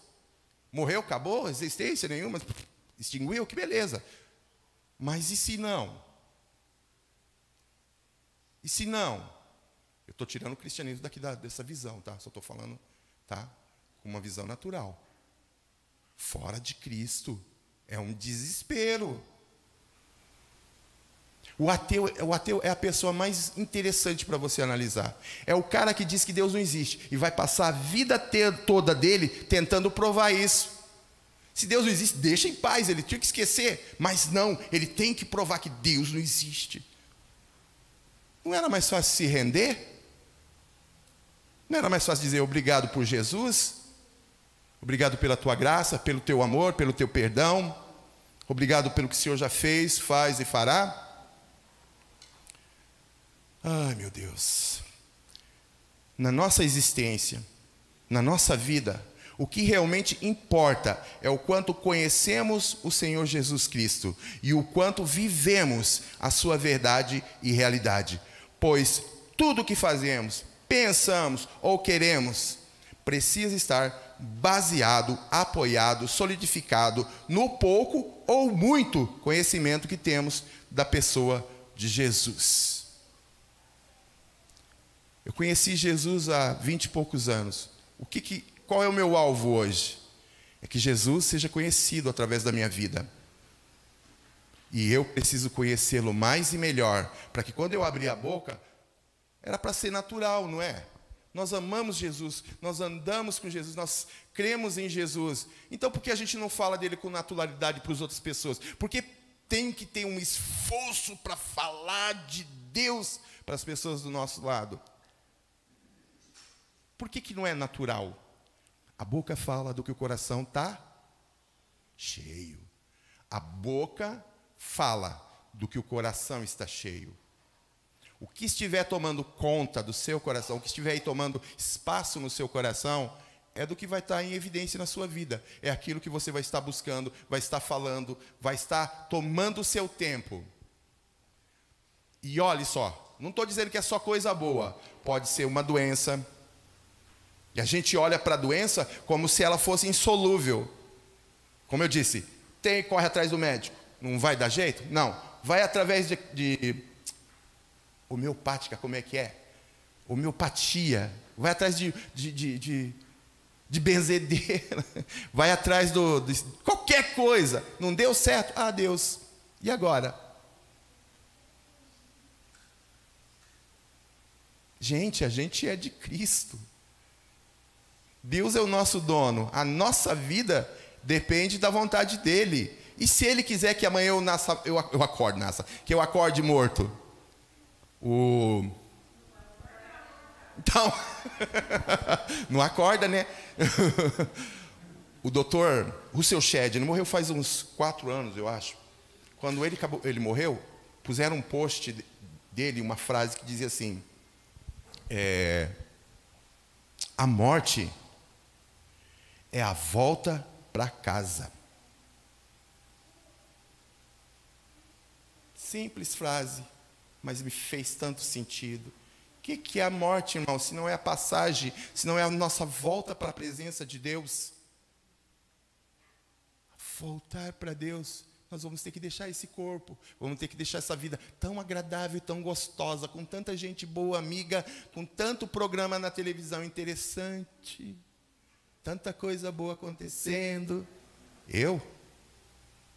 Morreu, acabou, existência nenhuma, extinguiu, que beleza. Mas e se não? E se não? Eu estou tirando o cristianismo daqui dessa visão, tá? Só estou falando, tá? Com uma visão natural. Fora de Cristo é um desespero. O ateu é a pessoa mais interessante para você analisar. É o cara que diz que Deus não existe e vai passar a vida toda dele tentando provar isso. Se Deus não existe, deixa em paz, ele tinha que esquecer. Mas não, ele tem que provar que Deus não existe. Não era mais fácil se render? Não era mais fácil dizer obrigado por Jesus? Obrigado pela tua graça, pelo teu amor, pelo teu perdão. Obrigado pelo que o Senhor já fez, faz e fará. Ai, meu Deus. Na nossa existência, na nossa vida, o que realmente importa é o quanto conhecemos o Senhor Jesus Cristo e o quanto vivemos a sua verdade e realidade. Pois tudo o que fazemos, pensamos ou queremos precisa estar baseado, apoiado, solidificado no pouco ou muito conhecimento que temos da pessoa de Jesus. Eu conheci Jesus há 20 e poucos anos. Qual é o meu alvo hoje? É que Jesus seja conhecido através da minha vida. E eu preciso conhecê-lo mais e melhor, para que quando eu abrir a boca, era para ser natural, não é? Nós amamos Jesus, nós andamos com Jesus, nós cremos em Jesus. Então por que a gente não fala dele com naturalidade para as outras pessoas? Porque tem que ter um esforço para falar de Deus para as pessoas do nosso lado. Por que não é natural? A boca fala do que o coração está cheio. A boca fala do que o coração está cheio. O que estiver tomando conta do seu coração, o que estiver aí tomando espaço no seu coração, é do que vai estar em evidência na sua vida. É aquilo que você vai estar buscando, vai estar falando, vai estar tomando o seu tempo. E olhe só, não estou dizendo que é só coisa boa. Pode ser uma doença. E a gente olha para a doença como se ela fosse insolúvel. Como eu disse, corre atrás do médico. Não vai dar jeito? Não. Vai através de homeopática, como é que é? Homeopatia. Vai atrás de benzedeira. Vai atrás de qualquer coisa. Não deu certo? Ah, Deus. E agora? Gente, a gente é de Cristo. Deus é o nosso dono. A nossa vida depende da vontade dele. E se ele quiser que amanhã eu acorde morto? Então, não acorda, né? O doutor Russell Shedd, ele morreu faz uns 4 anos, eu acho. Quando ele morreu, puseram um post dele, uma frase que dizia assim: a morte é a volta para casa. Simples frase, mas me fez tanto sentido. O que é a morte, irmão? Se não é a passagem, se não é a nossa volta para a presença de Deus. Voltar para Deus, nós vamos ter que deixar esse corpo, vamos ter que deixar essa vida tão agradável, tão gostosa, com tanta gente boa, amiga, com tanto programa na televisão interessante, tanta coisa boa acontecendo.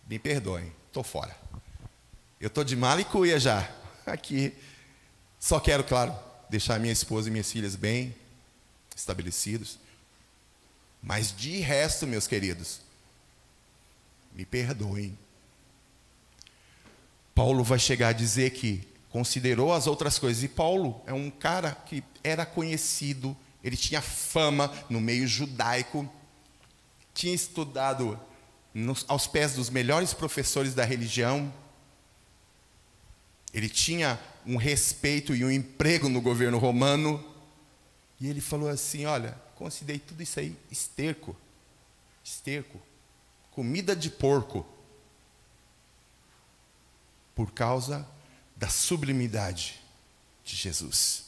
Me perdoem, estou fora. Eu estou de mala e cuia já, aqui. Só quero, claro, deixar minha esposa e minhas filhas bem estabelecidos. Mas de resto, meus queridos, me perdoem. Paulo vai chegar a dizer que considerou as outras coisas. E Paulo é um cara que era conhecido, ele tinha fama no meio judaico, tinha estudado aos pés dos melhores professores da religião. Ele tinha um respeito e um emprego no governo romano. E ele falou assim: olha, considerei tudo isso aí esterco, comida de porco, por causa da sublimidade de Jesus,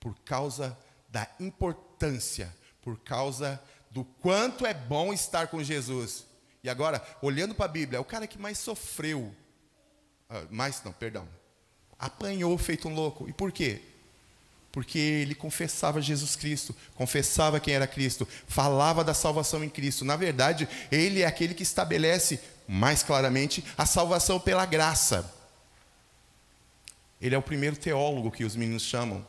por causa da importância, por causa do quanto é bom estar com Jesus. E agora, olhando para a Bíblia, é o cara que mais sofreu, apanhou feito um louco. E por quê? Porque ele confessava Jesus Cristo, confessava quem era Cristo, falava da salvação em Cristo. Na verdade, ele é aquele que estabelece mais claramente a salvação pela graça. Ele é o primeiro teólogo que os meninos chamam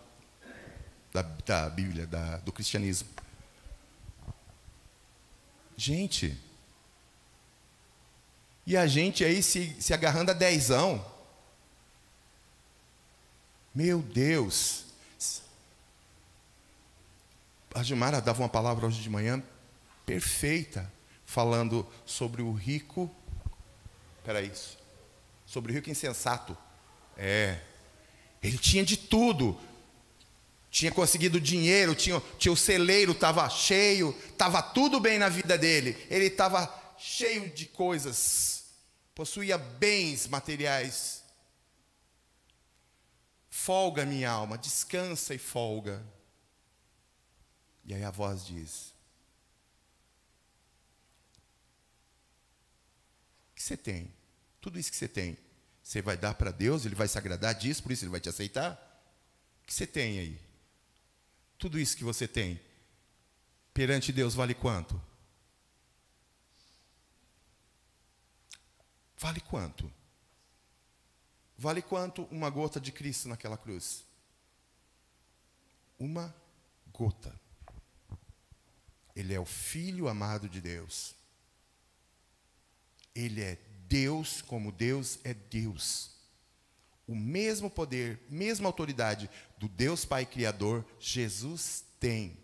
da Bíblia, do cristianismo. Gente, e a gente aí se agarrando a dezão. Meu Deus. A Gilmara dava uma palavra hoje de manhã perfeita, falando sobre o rico. Sobre o rico insensato. Ele tinha de tudo. Tinha conseguido dinheiro, tinha o celeiro, estava cheio, estava tudo bem na vida dele. Ele estava cheio de coisas, possuía bens materiais. Folga, minha alma, descansa e folga. E aí a voz diz: o que você tem? Tudo isso que você tem, você vai dar para Deus? Ele vai se agradar disso, por isso Ele vai te aceitar? O que você tem aí? Tudo isso que você tem, perante Deus, vale quanto? Vale quanto? Vale quanto uma gota de Cristo naquela cruz? Uma gota. Ele é o Filho amado de Deus. Ele é Deus como Deus é Deus. O mesmo poder, mesma autoridade do Deus Pai Criador, Jesus tem.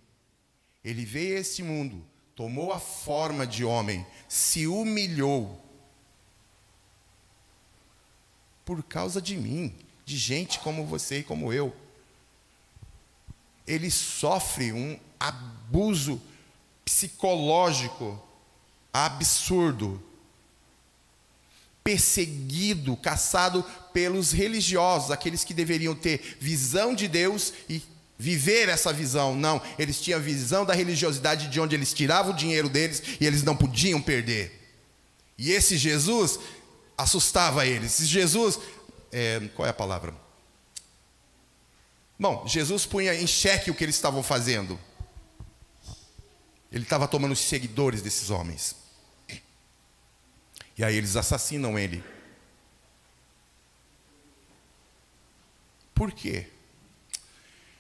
Ele veio a este mundo, tomou a forma de homem, se humilhou. Por causa de mim, de gente como você e como eu. Ele sofre um abuso psicológico absurdo. Perseguido, caçado pelos religiosos, aqueles que deveriam ter visão de Deus e viver essa visão. Não, eles tinham a visão da religiosidade, de onde eles tiravam o dinheiro deles e eles não podiam perder. E esse Jesus assustava eles. Esse Jesus, qual é a palavra? Bom, Jesus punha em xeque o que eles estavam fazendo. Ele estava tomando os seguidores desses homens. E aí eles assassinam ele. Por quê?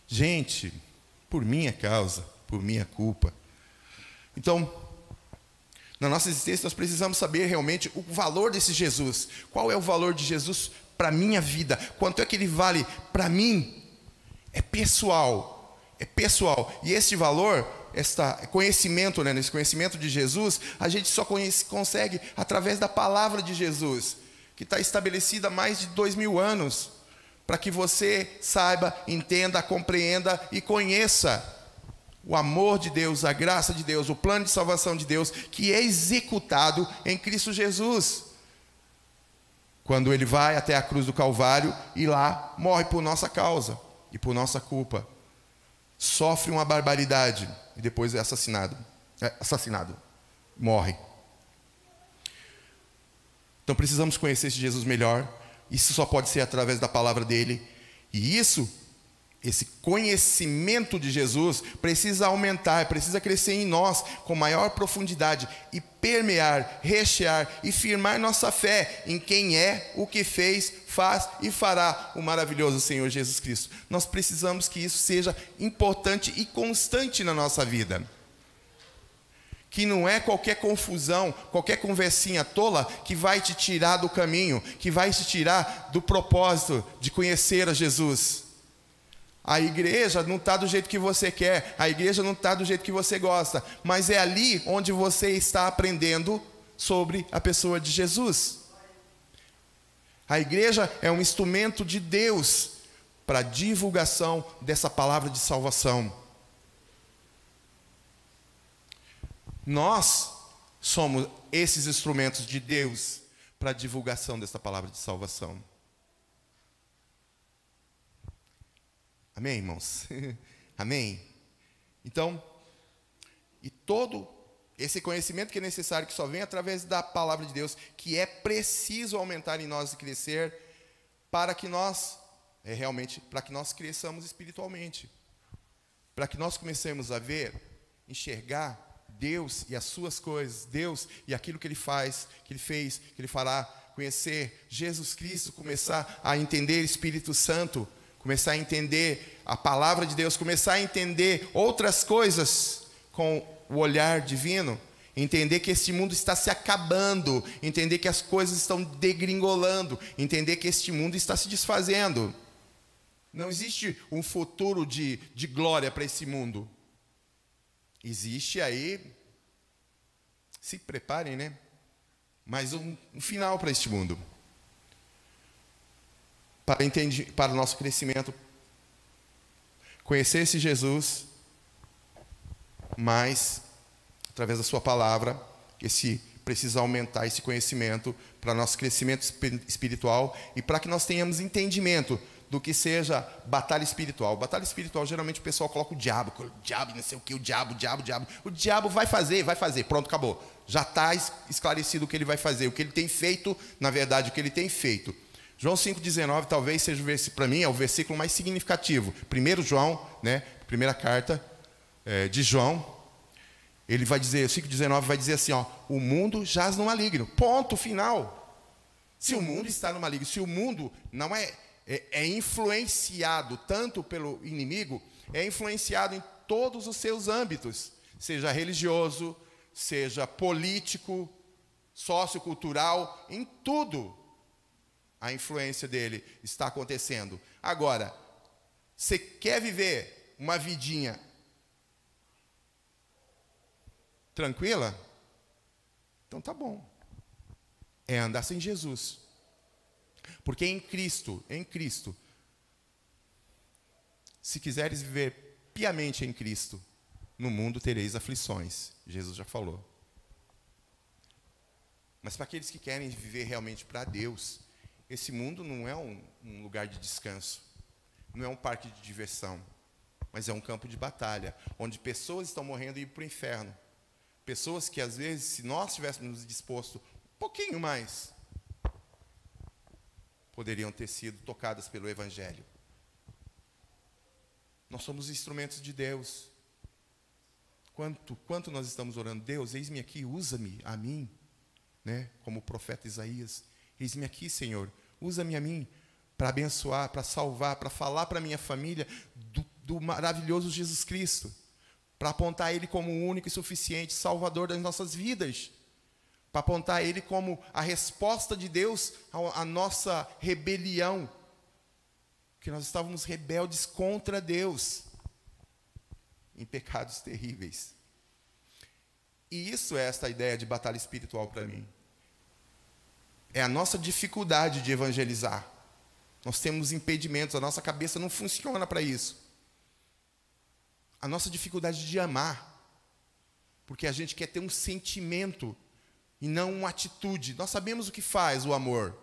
Gente, por minha causa, por minha culpa. Então, na nossa existência nós precisamos saber realmente o valor desse Jesus. Qual é o valor de Jesus para a minha vida? Quanto é que ele vale para mim? É pessoal. É pessoal. E esse valor, esse conhecimento, nesse conhecimento de Jesus, a gente só consegue através da palavra de Jesus, que está estabelecida há mais de 2000 anos, para que você saiba, entenda, compreenda e conheça o amor de Deus, a graça de Deus, o plano de salvação de Deus, que é executado em Cristo Jesus. Quando ele vai até a cruz do Calvário e lá morre por nossa causa e por nossa culpa. Sofre uma barbaridade e depois é assassinado. Morre. Então precisamos conhecer esse Jesus melhor. Isso só pode ser através da palavra dele. E esse conhecimento de Jesus precisa aumentar, precisa crescer em nós com maior profundidade e permear, rechear e firmar nossa fé em quem é, o que fez, faz e fará o maravilhoso Senhor Jesus Cristo. Nós precisamos que isso seja importante e constante na nossa vida. Que não é qualquer confusão, qualquer conversinha tola que vai te tirar do caminho, que vai te tirar do propósito de conhecer a Jesus. A igreja não está do jeito que você quer, a igreja não está do jeito que você gosta, mas é ali onde você está aprendendo sobre a pessoa de Jesus. A igreja é um instrumento de Deus para a divulgação dessa palavra de salvação. Nós somos esses instrumentos de Deus para a divulgação dessa palavra de salvação. Amém, irmãos? Amém? Então, e todo esse conhecimento que é necessário, que só vem através da palavra de Deus, que é preciso aumentar em nós e crescer, para que nós, para que nós cresçamos espiritualmente. Para que nós comecemos a ver, enxergar Deus e as suas coisas, Deus e aquilo que Ele faz, que Ele fez, que Ele fará, conhecer Jesus Cristo, começar a entender Espírito Santo, começar a entender a palavra de Deus, começar a entender outras coisas com o olhar divino, entender que este mundo está se acabando, entender que as coisas estão degringolando, entender que este mundo está se desfazendo. Não existe um futuro de glória para esse mundo. Existe aí, se preparem, né? Mas um final para este mundo. Para o nosso crescimento, conhecer esse Jesus, mas, através da sua palavra, precisa aumentar esse conhecimento para nosso crescimento espiritual e para que nós tenhamos entendimento do que seja batalha espiritual. Batalha espiritual, geralmente o pessoal coloca o diabo, não sei o que, o diabo. O diabo vai fazer, pronto, acabou. Já está esclarecido o que ele vai fazer, o que ele tem feito, na verdade, o que ele tem feito. João 5,19 talvez seja, para mim, é o versículo mais significativo. 1 João, primeira carta de João, ele vai dizer, 5,19 vai dizer assim, o mundo jaz no maligno. Ponto final. Se o mundo está no maligno, se o mundo não é influenciado tanto pelo inimigo, é influenciado em todos os seus âmbitos, seja religioso, seja político, sociocultural, em tudo. A influência dele está acontecendo. Agora, você quer viver uma vidinha tranquila? Então tá bom. É andar sem Jesus. Porque em Cristo, se quiseres viver piamente em Cristo, no mundo tereis aflições. Jesus já falou. Mas para aqueles que querem viver realmente para Deus, esse mundo não é um lugar de descanso, não é um parque de diversão, mas é um campo de batalha, onde pessoas estão morrendo e indo para o inferno. Pessoas que, às vezes, se nós tivéssemos nos disposto um pouquinho mais, poderiam ter sido tocadas pelo Evangelho. Nós somos instrumentos de Deus. Quanto nós estamos orando, Deus, eis-me aqui, usa-me a mim, como o profeta Isaías. Eis-me aqui, Senhor, usa-me a mim para abençoar, para salvar, para falar para a minha família do maravilhoso Jesus Cristo, para apontar Ele como o único e suficiente Salvador das nossas vidas, para apontar Ele como a resposta de Deus à nossa rebelião, que nós estávamos rebeldes contra Deus, em pecados terríveis. E isso é esta ideia de batalha espiritual para mim. É a nossa dificuldade de evangelizar. Nós temos impedimentos, a nossa cabeça não funciona para isso. a nossa dificuldade de amar. Porque a gente quer ter um sentimento e não uma atitude. Nós sabemos o que faz o amor.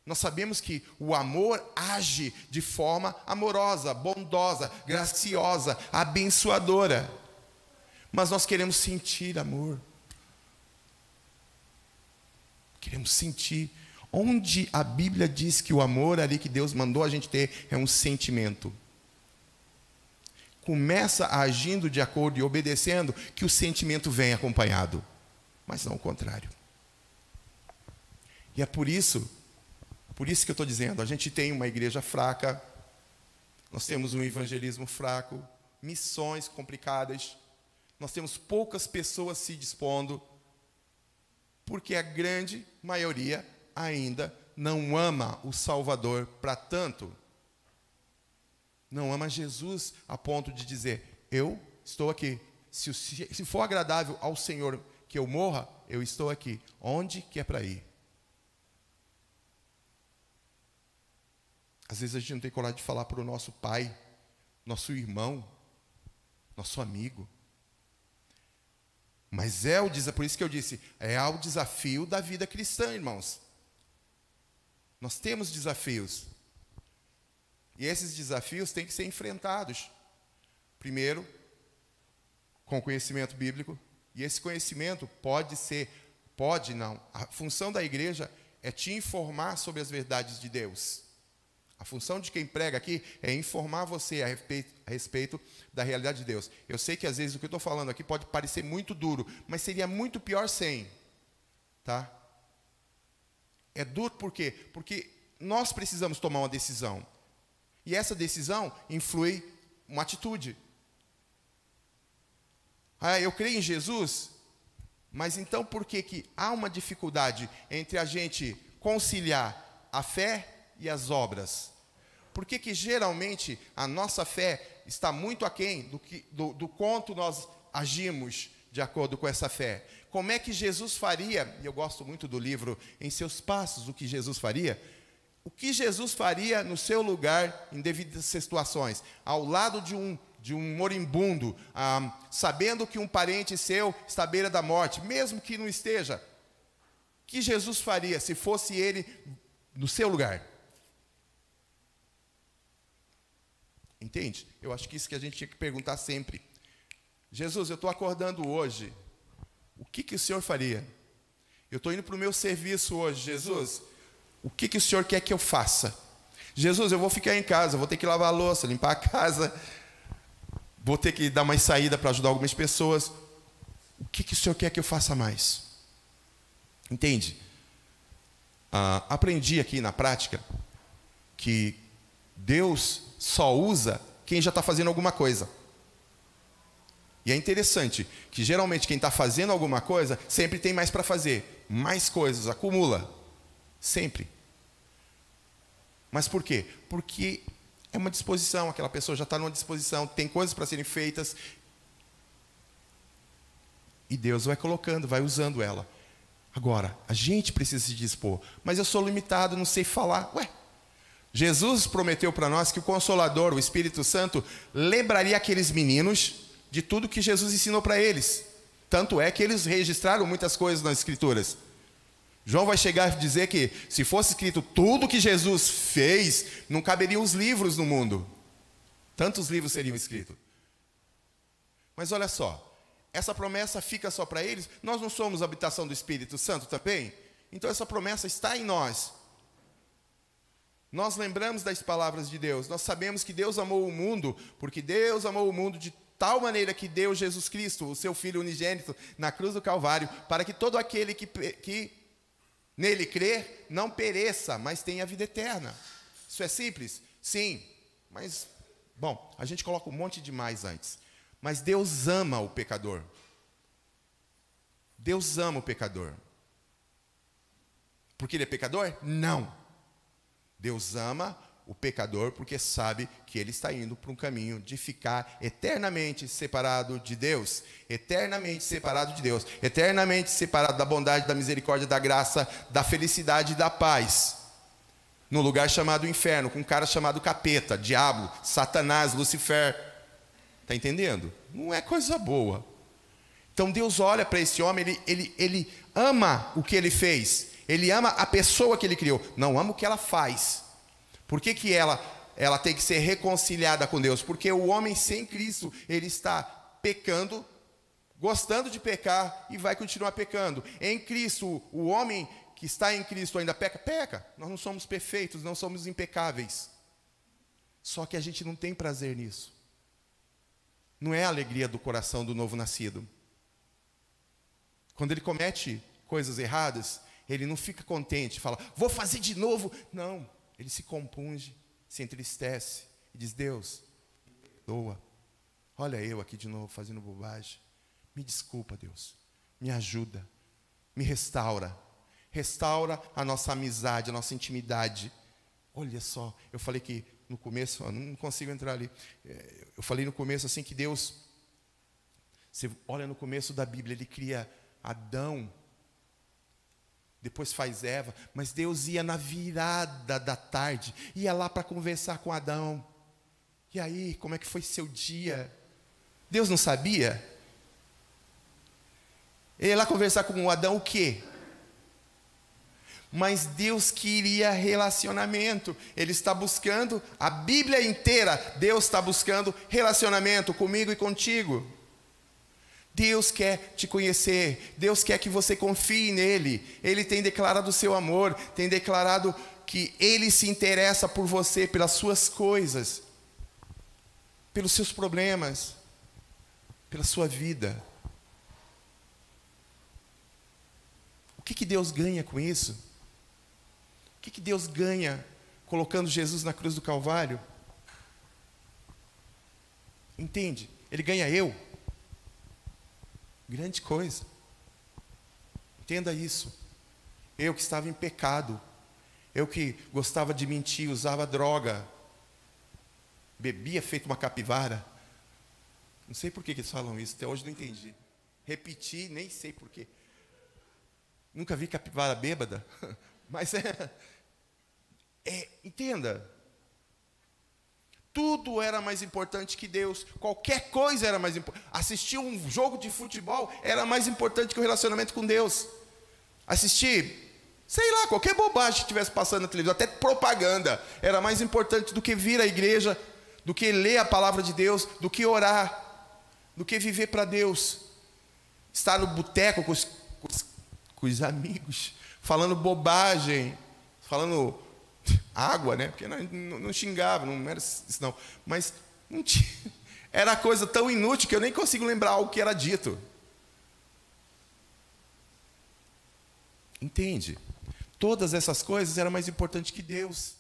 Nós sabemos que o amor age de forma amorosa, bondosa, graciosa, abençoadora. Mas nós queremos sentir amor. Queremos sentir. Onde a Bíblia diz que o amor ali que Deus mandou a gente ter é um sentimento. Começa agindo de acordo e obedecendo, que o sentimento vem acompanhado, mas não o contrário. E é por isso que eu estou dizendo, a gente tem uma igreja fraca, nós temos um evangelismo fraco, missões complicadas, nós temos poucas pessoas se dispondo, porque a grande maioria ainda não ama o Salvador para tanto. Não ama Jesus a ponto de dizer, eu estou aqui. Se for agradável ao Senhor que eu morra, eu estou aqui. Onde que é para ir? Às vezes a gente não tem coragem de falar para o nosso pai, nosso irmão, nosso amigo. Mas por isso que eu disse, é o desafio da vida cristã, irmãos. Nós temos desafios. E esses desafios têm que ser enfrentados. Primeiro, com conhecimento bíblico. E esse conhecimento a função da igreja é te informar sobre as verdades de Deus. A função de quem prega aqui é informar você a respeito da realidade de Deus. Eu sei que às vezes o que eu estou falando aqui pode parecer muito duro, mas seria muito pior sem. Tá? É duro por quê? Porque nós precisamos tomar uma decisão. E essa decisão influi uma atitude. Eu creio em Jesus, mas então por que há uma dificuldade entre a gente conciliar a fé e as obras? Por que geralmente a nossa fé está muito aquém do quanto nós agimos de acordo com essa fé? Como é que Jesus faria, e eu gosto muito do livro Em Seus Passos, o que Jesus faria? O que Jesus faria no seu lugar em devidas situações? Ao lado de um moribundo, sabendo que um parente seu está à beira da morte, mesmo que não esteja. O que Jesus faria se fosse ele no seu lugar? Entende? Eu acho que isso que a gente tinha que perguntar sempre. Jesus, eu estou acordando hoje. O que o Senhor faria? Eu estou indo para o meu serviço hoje. Jesus, o que o Senhor quer que eu faça? Jesus, eu vou ficar em casa, vou ter que lavar a louça, limpar a casa, vou ter que dar uma saída para ajudar algumas pessoas. O que o Senhor quer que eu faça mais? Entende? Aprendi aqui na prática que Deus só usa quem já está fazendo alguma coisa. E é interessante que geralmente quem está fazendo alguma coisa sempre tem mais para fazer, mais coisas, acumula. Sempre. Mas por quê? Porque é uma disposição, aquela pessoa já está numa disposição, tem coisas para serem feitas. E Deus vai colocando, vai usando ela. Agora, a gente precisa se dispor. Mas eu sou limitado, não sei falar. Jesus prometeu para nós que o Consolador, o Espírito Santo, lembraria aqueles meninos de tudo que Jesus ensinou para eles. Tanto é que eles registraram muitas coisas nas Escrituras. João vai chegar e dizer que se fosse escrito tudo que Jesus fez, não caberiam os livros no mundo. Tantos livros seriam escritos. Mas olha só, essa promessa fica só para eles? Nós não somos a habitação do Espírito Santo também? Então essa promessa está em nós. Nós lembramos das palavras de Deus. Nós sabemos que Deus amou o mundo, porque Deus amou o mundo de tal maneira que deu Jesus Cristo, o seu Filho unigênito, na cruz do Calvário, para que todo aquele que nele crer, não pereça, mas tenha vida eterna. Isso é simples? Sim. Mas, bom, a gente coloca um monte de mais antes. Mas Deus ama o pecador. Deus ama o pecador. Porque ele é pecador? Não. Deus ama o pecador porque sabe que ele está indo para um caminho de ficar eternamente separado de Deus, eternamente separado de Deus, eternamente separado da bondade, da misericórdia, da graça, da felicidade e da paz, no lugar chamado inferno, com um cara chamado capeta, diabo, Satanás, Lucifer. Está entendendo? Não é coisa boa. Então Deus olha para esse homem, ele ama o que ele fez. Ele ama a pessoa que ele criou. Não ama o que ela faz. Por que ela tem que ser reconciliada com Deus? Porque o homem sem Cristo, ele está pecando, gostando de pecar e vai continuar pecando. Em Cristo, o homem que está em Cristo ainda peca? Peca. Nós não somos perfeitos, não somos impecáveis. Só que a gente não tem prazer nisso. Não é a alegria do coração do novo nascido. Quando ele comete coisas erradas, ele não fica contente, fala, vou fazer de novo. Não, ele se compunge, se entristece e diz, Deus, me perdoa. Olha eu aqui de novo fazendo bobagem. Me desculpa, Deus. Me ajuda. Me restaura. Restaura a nossa amizade, a nossa intimidade. Olha só, eu falei que no começo, não consigo entrar ali. Eu falei no começo assim que Deus, você olha no começo da Bíblia, ele cria Adão, depois faz Eva, mas Deus ia na virada da tarde, ia lá para conversar com Adão. E aí, como é que foi seu dia? Deus não sabia? Ele ia lá conversar com o Adão o quê? Mas Deus queria relacionamento. Ele está buscando, a Bíblia inteira, Deus está buscando relacionamento comigo e contigo. Deus quer te conhecer, Deus quer que você confie nele. Ele tem declarado o seu amor, tem declarado que ele se interessa por você, pelas suas coisas, pelos seus problemas, pela sua vida. O que Deus ganha com isso? O que Deus ganha colocando Jesus na cruz do Calvário? Entende? Ele ganha eu. Grande coisa. Entenda isso. Eu que estava em pecado, eu que gostava de mentir, usava droga, bebia feito uma capivara. Não sei por que eles falam isso, até hoje não entendi. Repeti, nem sei por quê. Nunca vi capivara bêbada, mas entenda. Tudo era mais importante que Deus. Qualquer coisa era mais importante. Assistir um jogo de futebol era mais importante que o relacionamento com Deus. Assistir, sei lá, qualquer bobagem que estivesse passando na televisão, até propaganda, era mais importante do que vir à igreja, do que ler a palavra de Deus, do que orar, do que viver para Deus. Estar no boteco com os amigos, falando bobagem, falando água, né? Porque não xingava, não era isso não. Mas não tinha, era coisa tão inútil que eu nem consigo lembrar o que era dito. Entende? Todas essas coisas eram mais importantes que Deus.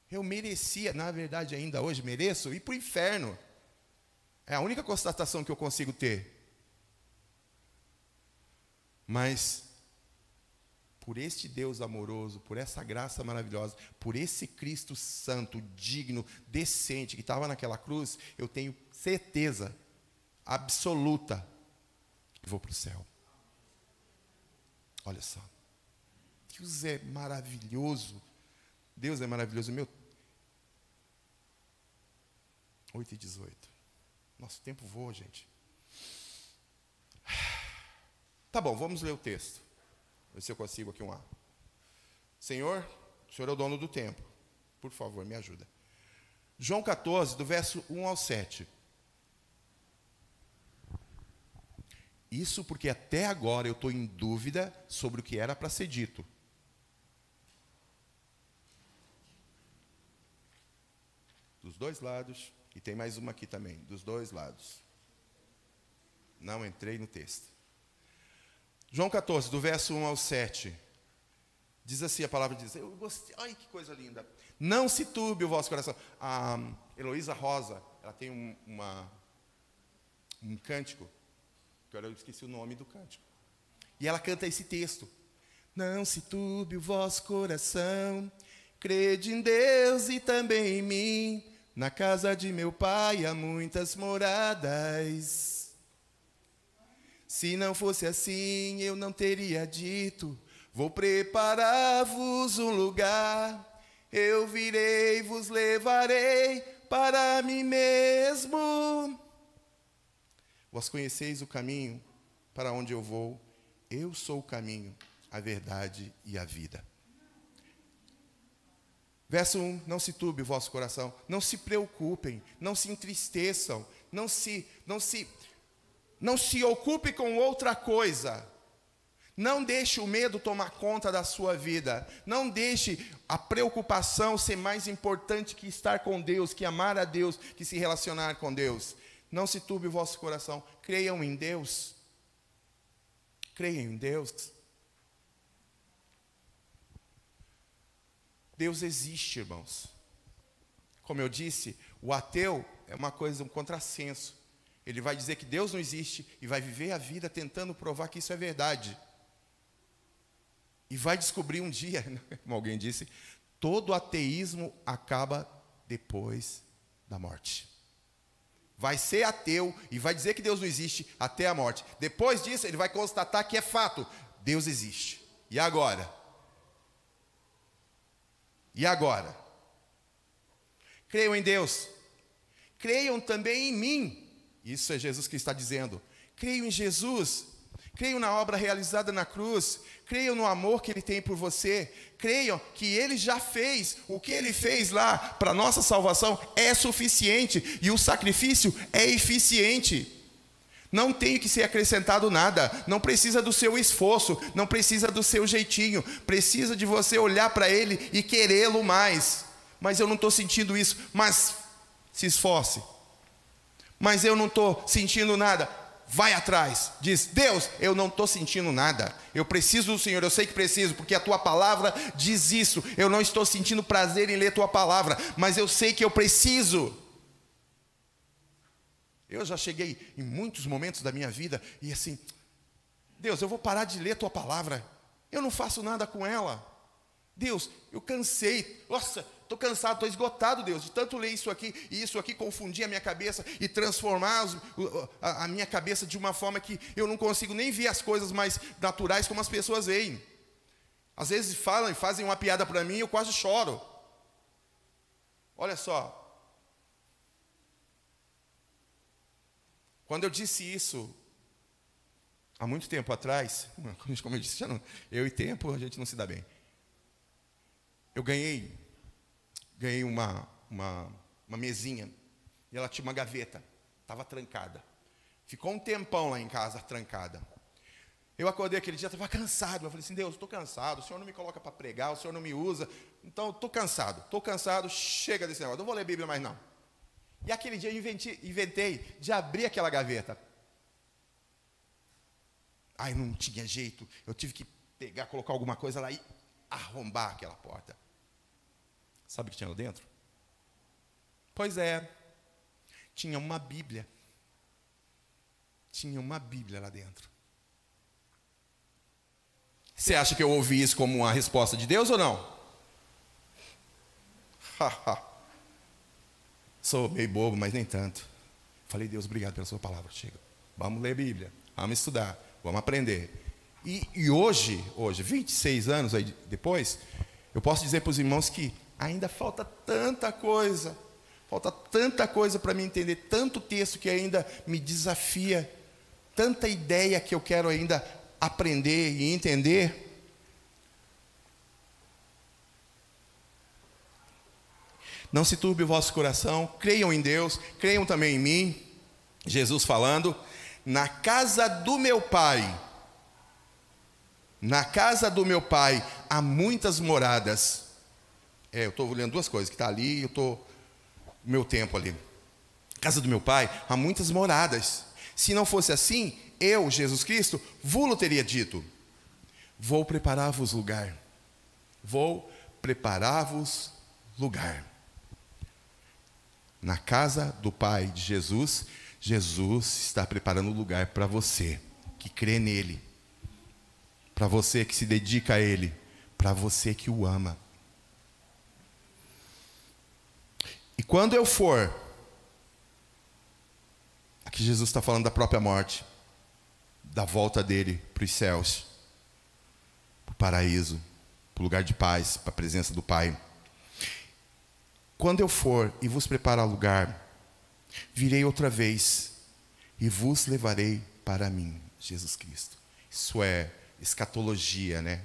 Eu merecia, na verdade ainda hoje mereço, ir para o inferno. É a única constatação que eu consigo ter. Mas por este Deus amoroso, por essa graça maravilhosa, por esse Cristo santo, digno, decente, que estava naquela cruz, eu tenho certeza absoluta que vou para o céu. Olha só. Deus é maravilhoso. Deus é maravilhoso. 8:18. Nosso tempo voa, gente. Tá bom, vamos ler o texto. Ver se eu consigo aqui um A. Senhor, o Senhor é o dono do tempo. Por favor, me ajuda. João 14, do verso 1 ao 7. Isso porque até agora eu estou em dúvida sobre o que era para ser dito. Dos dois lados. E tem mais uma aqui também, dos dois lados. Não entrei no texto. João 14, do verso 1 ao 7. Diz assim, a palavra diz, eu gostei, ai que coisa linda. Não se turbe o vosso coração. A Heloísa Rosa, ela tem um cântico, que eu esqueci o nome do cântico. E ela canta esse texto. Não se turbe o vosso coração, crede em Deus e também em mim. Na casa de meu pai há muitas moradas. Se não fosse assim, eu não teria dito, vou preparar-vos um lugar. Eu virei, vos levarei para mim mesmo. Vós conheceis o caminho para onde eu vou. Eu sou o caminho, a verdade e a vida. Verso 1, não se turbe o vosso coração, não se preocupem, não se entristeçam, não se ocupe com outra coisa. Não deixe o medo tomar conta da sua vida. Não deixe a preocupação ser mais importante que estar com Deus, que amar a Deus, que se relacionar com Deus. Não se turbe o vosso coração. Creiam em Deus. Creiam em Deus. Deus existe, irmãos. Como eu disse, o ateu é uma coisa, um contrassenso. Ele vai dizer que Deus não existe e vai viver a vida tentando provar que isso é verdade. E vai descobrir um dia, como alguém disse, todo ateísmo acaba depois da morte. Vai ser ateu e vai dizer que Deus não existe até a morte. Depois disso, ele vai constatar que é fato, Deus existe. E agora? E agora? Creiam em Deus. Creiam também em mim. Isso é Jesus que está dizendo. Creiam em Jesus. Creiam na obra realizada na cruz. Creiam no amor que Ele tem por você. Creiam que Ele já fez. O que Ele fez lá para a nossa salvação é suficiente. E o sacrifício é eficiente. Não tem que ser acrescentado nada. Não precisa do seu esforço. Não precisa do seu jeitinho. Precisa de você olhar para Ele e querê-lo mais. Mas eu não estou sentindo isso. Mas se esforce. Mas eu não estou sentindo nada. Vai atrás, diz, Deus, eu não estou sentindo nada, eu preciso do Senhor, eu sei que preciso, porque a Tua palavra diz isso, eu não estou sentindo prazer em ler Tua palavra, mas eu sei que eu preciso. Eu já cheguei em muitos momentos da minha vida, e assim, Deus, eu vou parar de ler Tua palavra, eu não faço nada com ela. Deus, eu cansei, nossa, estou cansado, estou esgotado, Deus, de tanto ler isso aqui, e isso aqui confundir a minha cabeça e transformar a minha cabeça de uma forma que eu não consigo nem ver as coisas mais naturais como as pessoas veem. Às vezes falam e fazem uma piada para mim e eu quase choro. Olha só. Quando eu disse isso, há muito tempo atrás, como eu disse, já não, eu e tempo a gente não se dá bem. Eu ganhei uma mesinha, e ela tinha uma gaveta, estava trancada. Ficou um tempão lá em casa, trancada. Eu acordei aquele dia, estava cansado. Eu falei assim, Deus, estou cansado, o Senhor não me coloca para pregar, o Senhor não me usa, então estou cansado, chega desse negócio, não vou ler Bíblia mais não. E aquele dia eu inventei de abrir aquela gaveta. Ai, não tinha jeito, eu tive que pegar, colocar alguma coisa lá e arrombar aquela porta. Sabe o que tinha lá dentro? Pois é, tinha uma Bíblia. Tinha uma Bíblia lá dentro. Você acha que eu ouvi isso como uma resposta de Deus ou não? Sou meio bobo, mas nem tanto. Falei, Deus, obrigado pela sua palavra. Chega, vamos ler a Bíblia, vamos estudar, vamos aprender. E hoje, 26 anos aí depois, eu posso dizer para os irmãos que ainda falta tanta coisa para me entender, tanto texto que ainda me desafia, tanta ideia que eu quero ainda aprender e entender. Não se turbe o vosso coração, creiam em Deus, creiam também em mim. Jesus falando, na casa do meu Pai há muitas moradas. Eu estou olhando duas coisas, que está ali e eu estou no meu tempo ali. Casa do meu Pai há muitas moradas. Se não fosse assim, eu, Jesus Cristo, vos teria dito, vou preparar-vos lugar. Vou preparar-vos lugar. Na casa do Pai de Jesus, Jesus está preparando lugar para você, que crê nele. Para você que se dedica a Ele. Para você que o ama. E quando eu for, aqui Jesus está falando da própria morte, da volta dele para os céus, para o paraíso, para o lugar de paz, para a presença do Pai. quando eu for e vos preparar lugar, virei outra vez e vos levarei para mim, Jesus Cristo. Isso é escatologia, né?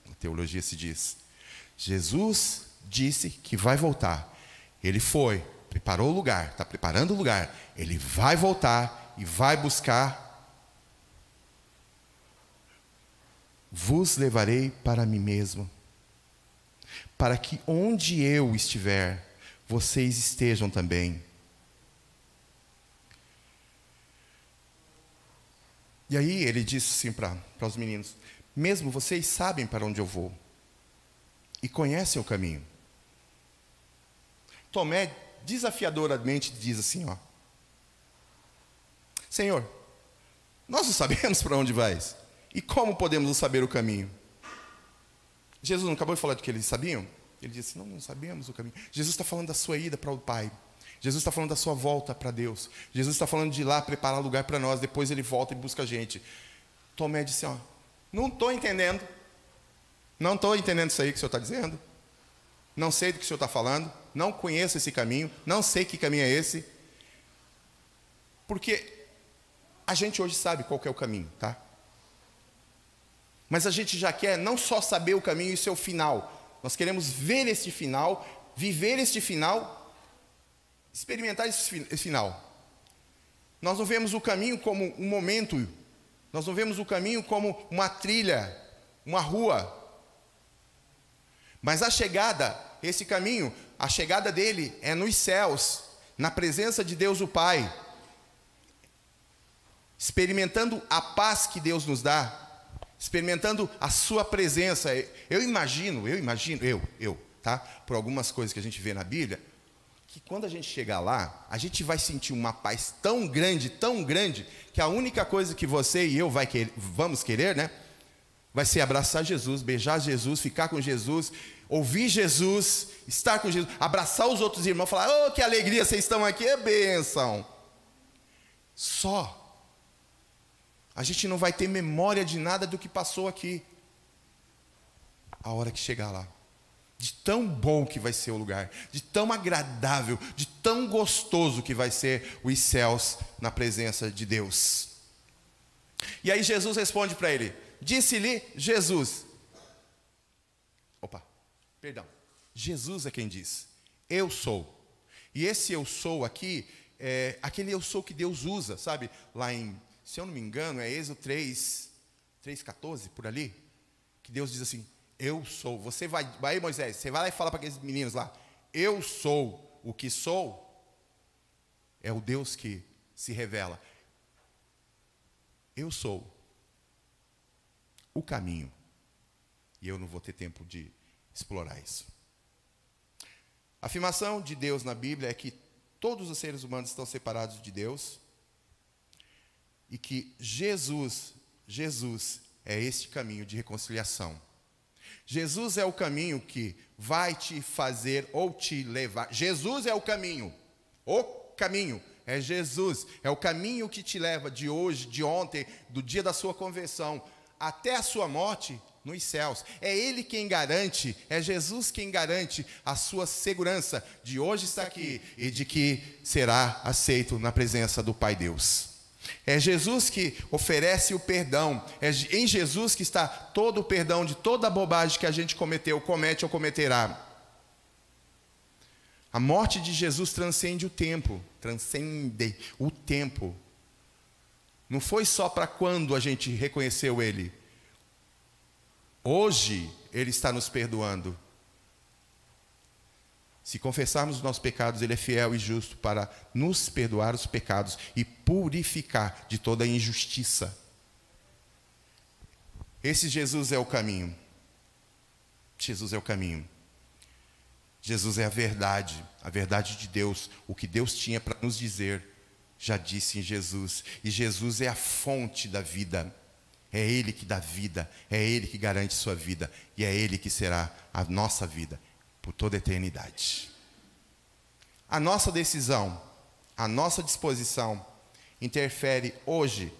Na teologia se diz. Jesus disse que vai voltar. Ele foi, preparou o lugar, está preparando o lugar. Ele vai voltar e vai buscar. Vos levarei para mim mesmo, para que onde eu estiver, vocês estejam também. E aí ele disse assim para os meninos: mesmo vocês sabem para onde eu vou e conhecem o caminho. Tomé desafiadoramente diz assim, ó: Senhor, nós não sabemos para onde vais, e como podemos saber o caminho? Jesus não acabou de falar de que eles sabiam? Ele disse: não sabemos o caminho. Jesus está falando da sua ida para o Pai. Jesus está falando da sua volta para Deus. Jesus está falando de ir lá preparar lugar para nós. Depois ele volta e busca a gente. Tomé disse: ó, não estou entendendo. Não estou entendendo isso aí que o Senhor está dizendo. Não sei do que o Senhor está falando. Não conheço esse caminho. Não sei que caminho é esse. Porque a gente hoje sabe qual que é o caminho, tá? Mas a gente já quer não só saber o caminho e seu final. Nós queremos ver este final, viver este final, experimentar esse final. Nós não vemos o caminho como um momento. Nós não vemos o caminho como uma trilha, uma rua. Mas a chegada, esse caminho, a chegada dele é nos céus, na presença de Deus o Pai, experimentando a paz que Deus nos dá, experimentando a sua presença. Eu imagino, tá? Por algumas coisas que a gente vê na Bíblia, que quando a gente chegar lá, a gente vai sentir uma paz tão grande, que a única coisa que você e eu vamos querer, né? Vai ser abraçar Jesus, beijar Jesus, ficar com Jesus, ouvir Jesus, estar com Jesus, abraçar os outros irmãos, falar: oh, que alegria, vocês estão aqui, é bênção. Só. A gente não vai ter memória de nada do que passou aqui. A hora que chegar lá. De tão bom que vai ser o lugar, de tão agradável, de tão gostoso que vai ser os céus na presença de Deus. E aí Jesus responde para ele: disse-lhe Jesus. Jesus é quem diz: eu sou. E esse eu sou aqui, é aquele eu sou que Deus usa, sabe? Lá em, se eu não me engano, é Êxodo 3:14, por ali, que Deus diz assim: eu sou. Você vai Moisés, você vai lá e fala para aqueles meninos lá: eu sou o que sou. É o Deus que se revela. Eu sou o caminho. E eu não vou ter tempo de explorar isso. A afirmação de Deus na Bíblia é que todos os seres humanos estão separados de Deus e que Jesus é este caminho de reconciliação. Jesus é o caminho que vai te fazer ou te levar. Jesus é o caminho é Jesus, é o caminho que te leva de hoje, de ontem, do dia da sua conversão, até a sua morte nos céus. É Ele quem garante, é Jesus quem garante a sua segurança de hoje estar aqui e de que será aceito na presença do Pai Deus. É Jesus que oferece o perdão, é em Jesus que está todo o perdão de toda a bobagem que a gente cometeu, comete ou cometerá. A morte de Jesus transcende o tempo, Não foi só para quando a gente reconheceu Ele. Hoje Ele está nos perdoando. Se confessarmos os nossos pecados, Ele é fiel e justo para nos perdoar os pecados e purificar de toda injustiça. Esse Jesus é o caminho. Jesus é o caminho. Jesus é a verdade de Deus. O que Deus tinha para nos dizer, já disse em Jesus. E Jesus é a fonte da vida. É Ele que dá vida, é Ele que garante sua vida. E é Ele que será a nossa vida por toda a eternidade. A nossa decisão, a nossa disposição interfere hoje,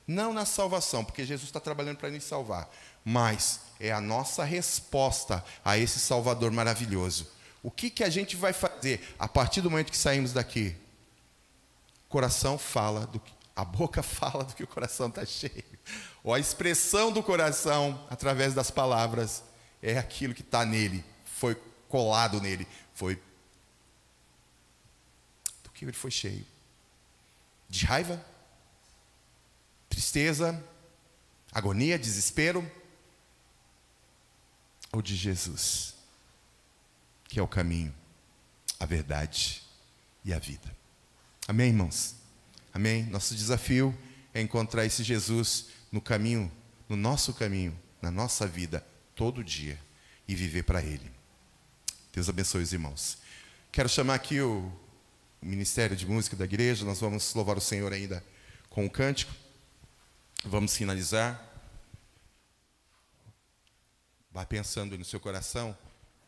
não na salvação, porque Jesus está trabalhando para nos salvar, mas é a nossa resposta a esse Salvador maravilhoso. O que a gente vai fazer a partir do momento que saímos daqui? O coração fala a boca fala do que o coração está cheio. Ou a expressão do coração, através das palavras, é aquilo que está nele, foi colado nele, foi do que ele foi cheio. De raiva, tristeza, agonia, desespero, ou de Jesus, que é o caminho, a verdade e a vida. Amém, irmãos? Amém? Nosso desafio é encontrar esse Jesus no caminho, no nosso caminho, na nossa vida, todo dia, e viver para Ele. Deus abençoe os irmãos. Quero chamar aqui o Ministério de Música da igreja. Nós vamos louvar o Senhor ainda com um cântico. Vamos finalizar. Vai pensando no seu coração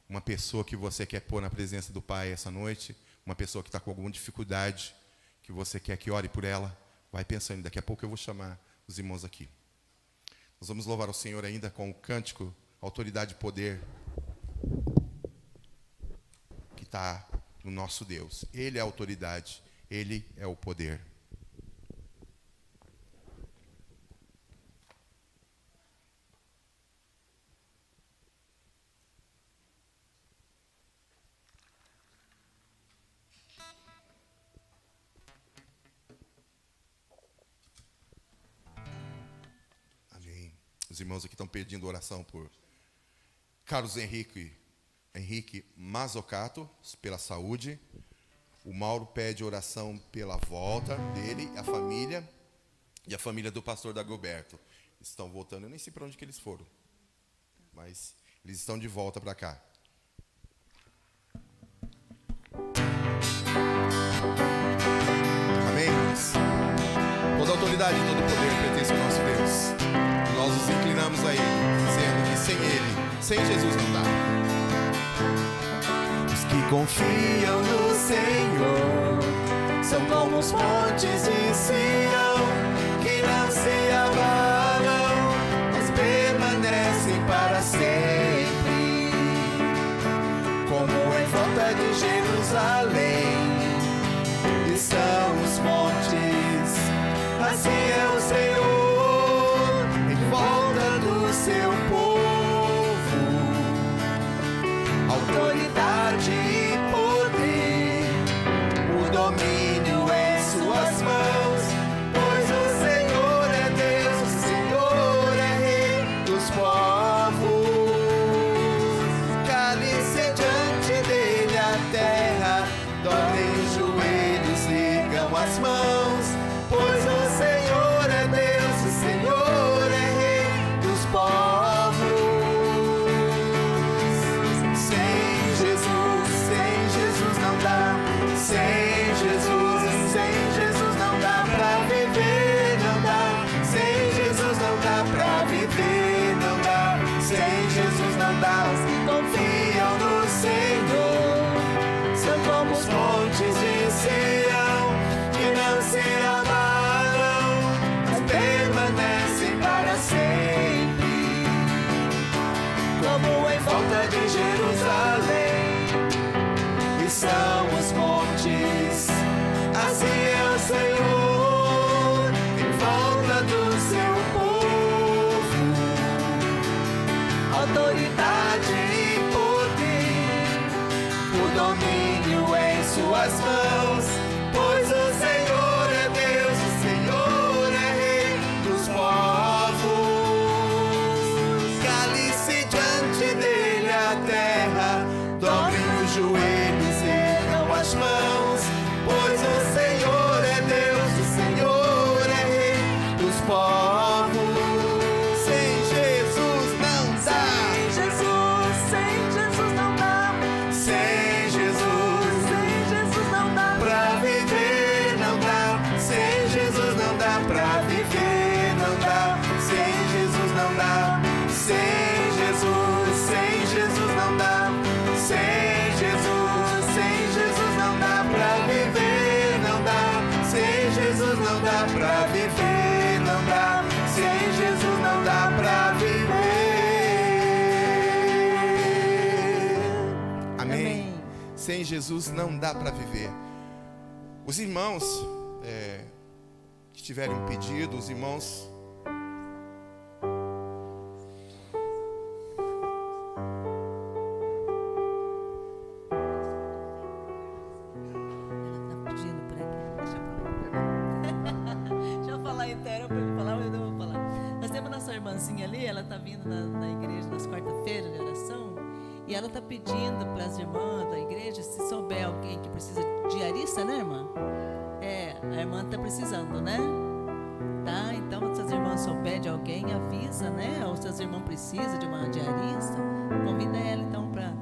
uma pessoa que você quer pôr na presença do Pai essa noite, uma pessoa que está com alguma dificuldade, que você quer que ore por ela. Vai pensando, daqui a pouco eu vou chamar os irmãos aqui. Nós vamos louvar o Senhor ainda com o cântico Autoridade e Poder, que está no nosso Deus. Ele é a autoridade, Ele é o poder. Os irmãos aqui estão pedindo oração por Carlos Henrique Mazzocato, pela saúde. O Mauro pede oração pela volta dele, a família, e a família do pastor Dagoberto. Estão voltando, eu nem sei para onde que eles foram, mas eles estão de volta para cá. Amém, irmãos? Toda autoridade e todo poder pertence ao nosso Deus. Nós nos inclinamos a Ele, dizendo que sem Ele, sem Jesus não dá. Os que confiam no Senhor são como os montes de Sião, que não se abalam, mas permanecem para sempre. Como em volta de Jerusalém estão os montes, assim é o Senhor do seu povo, autoridade e poder, o domínio em suas mãos, pois o Senhor é Deus, o Senhor é Rei dos povos. Cale-se diante dele a terra, dobrem os joelhos, ligam as mãos, pois o Senhor é Deus, o Senhor é Rei dos povos. Sem Jesus não dá. Sem Jesus não dá pra viver, não dá. Sem Jesus não dá pra viver, não dá. Sem Jesus não dá. Os que confiam no Senhor são como os montes de Sião, que não se abalam, mas permanecem para sempre. Como em volta de Jerusalém estão os montes, assim é o Senhor em volta do seu povo, autoridade e poder, o domínio em suas mãos, pois o Senhor é Deus, o Senhor é Rei dos povos. Cale-se diante dele a terra, dobrem os joelhos, ergam as mãos, pois o Senhor é Deus, o Senhor é Rei dos povos. Sem Jesus não dá. Sem Jesus não dá. Sem Jesus não dá pra viver, não dá. Sem Jesus não dá pra viver, não dá. Sem Jesus não dá. Sem Jesus não dá. Sem Jesus não dá pra viver, não dá. Sem Jesus não dá pra viver, não dá. Sem Jesus não dá pra viver. Amém. Sem Jesus não dá para viver. Os irmãos que tiverem um pedido, os irmãos... Ela está vindo na igreja nas quarta-feiras de oração e ela está pedindo para as irmãs da igreja, se souber alguém que precisa de diarista, né, irmã? A irmã está precisando, né? Tá? Então, se as irmãs souber de alguém, avisa, né? Ou se as irmãs precisam de uma diarista, convida ela então para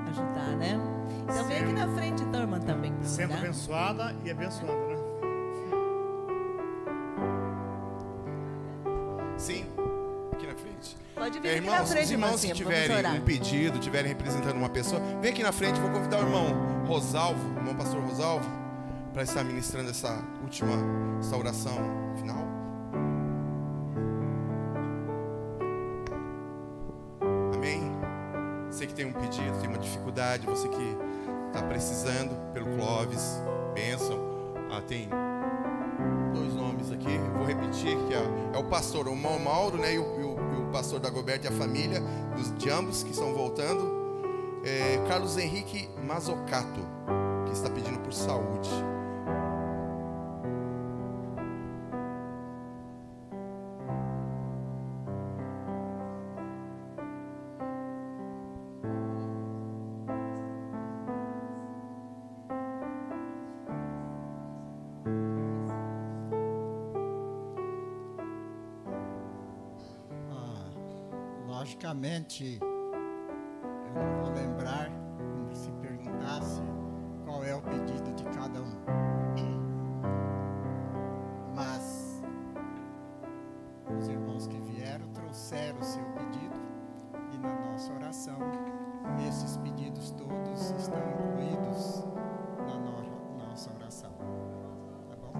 ajudar, né? Então, vem aqui na frente, então, irmã, também. Sendo abençoada e abençoada, né? Sim. Aqui na frente. Pode vir aqui na frente, os irmãos que tiverem um pedido, tiverem representando uma pessoa, vem aqui na frente. Vou convidar o irmão Rosalvo, o irmão pastor Rosalvo, para estar ministrando essa oração final. Amém? Você que tem um pedido, tem uma dificuldade, você que está precisando, pelo Clóvis, bênção. Tem 2 nomes aqui, eu vou repetir, que é o pastor, o irmão Mauro, né, e o pastor Dagoberto e a família de ambos que estão voltando. Carlos Henrique Mazocato, que está pedindo por saúde. Logicamente, eu não vou lembrar quando se perguntasse qual é o pedido de cada um. Mas os irmãos que vieram trouxeram o seu pedido e na nossa oração esses pedidos todos estão incluídos na nossa oração. Tá bom?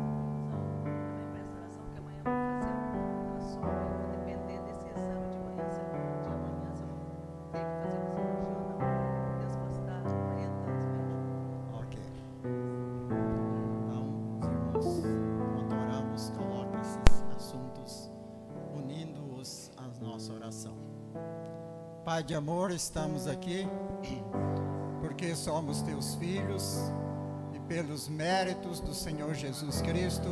Pai de amor, estamos aqui porque somos teus filhos e pelos méritos do Senhor Jesus Cristo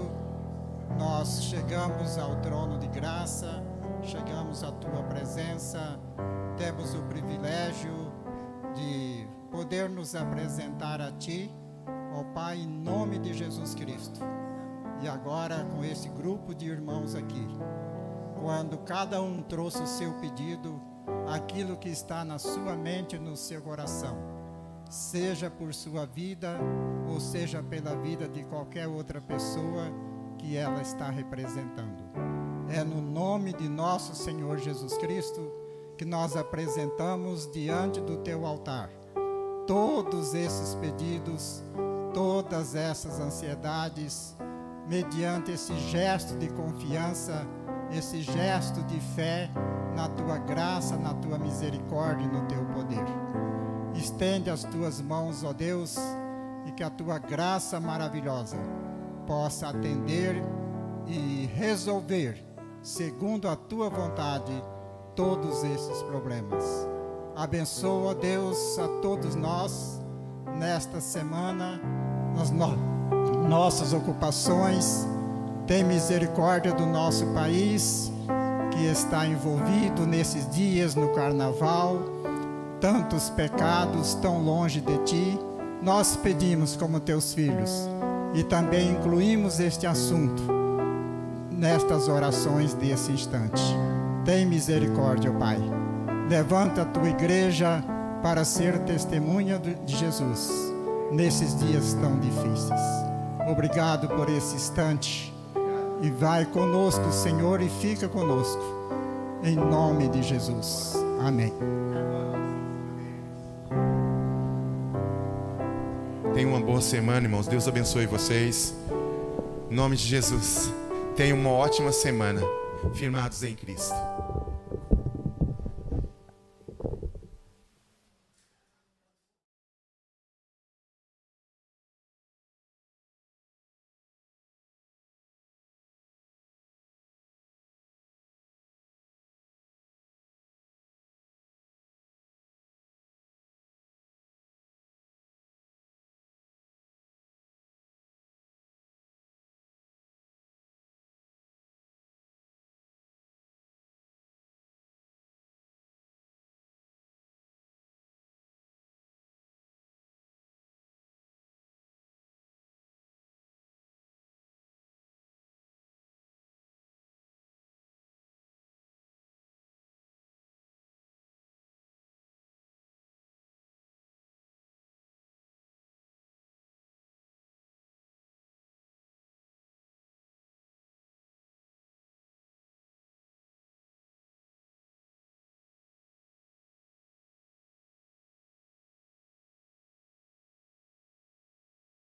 nós chegamos ao trono de graça, chegamos à tua presença, temos o privilégio de poder nos apresentar a ti, ó Pai, em nome de Jesus Cristo. E agora com esse grupo de irmãos aqui, quando cada um trouxe o seu pedido, aquilo que está na sua mente e no seu coração, seja por sua vida ou seja pela vida de qualquer outra pessoa que ela está representando. É no nome de nosso Senhor Jesus Cristo que nós apresentamos diante do teu altar todos esses pedidos, todas essas ansiedades, mediante esse gesto de confiança, esse gesto de fé na tua graça, na tua misericórdia e no teu poder. Estende as tuas mãos, ó Deus, e que a tua graça maravilhosa possa atender e resolver, segundo a tua vontade, todos esses problemas. Abençoa, ó Deus, a todos nós nesta semana, nas nossas ocupações. Tem misericórdia do nosso país, que está envolvido nesses dias no carnaval, tantos pecados tão longe de ti. Nós pedimos como teus filhos e também incluímos este assunto nestas orações desse instante. Tem misericórdia, Pai. Levanta a tua igreja para ser testemunha de Jesus nesses dias tão difíceis. Obrigado por esse instante. E vai conosco, Senhor, e fica conosco. Em nome de Jesus. Amém. Tenham uma boa semana, irmãos. Deus abençoe vocês. Em nome de Jesus. Tenham uma ótima semana. Firmados em Cristo.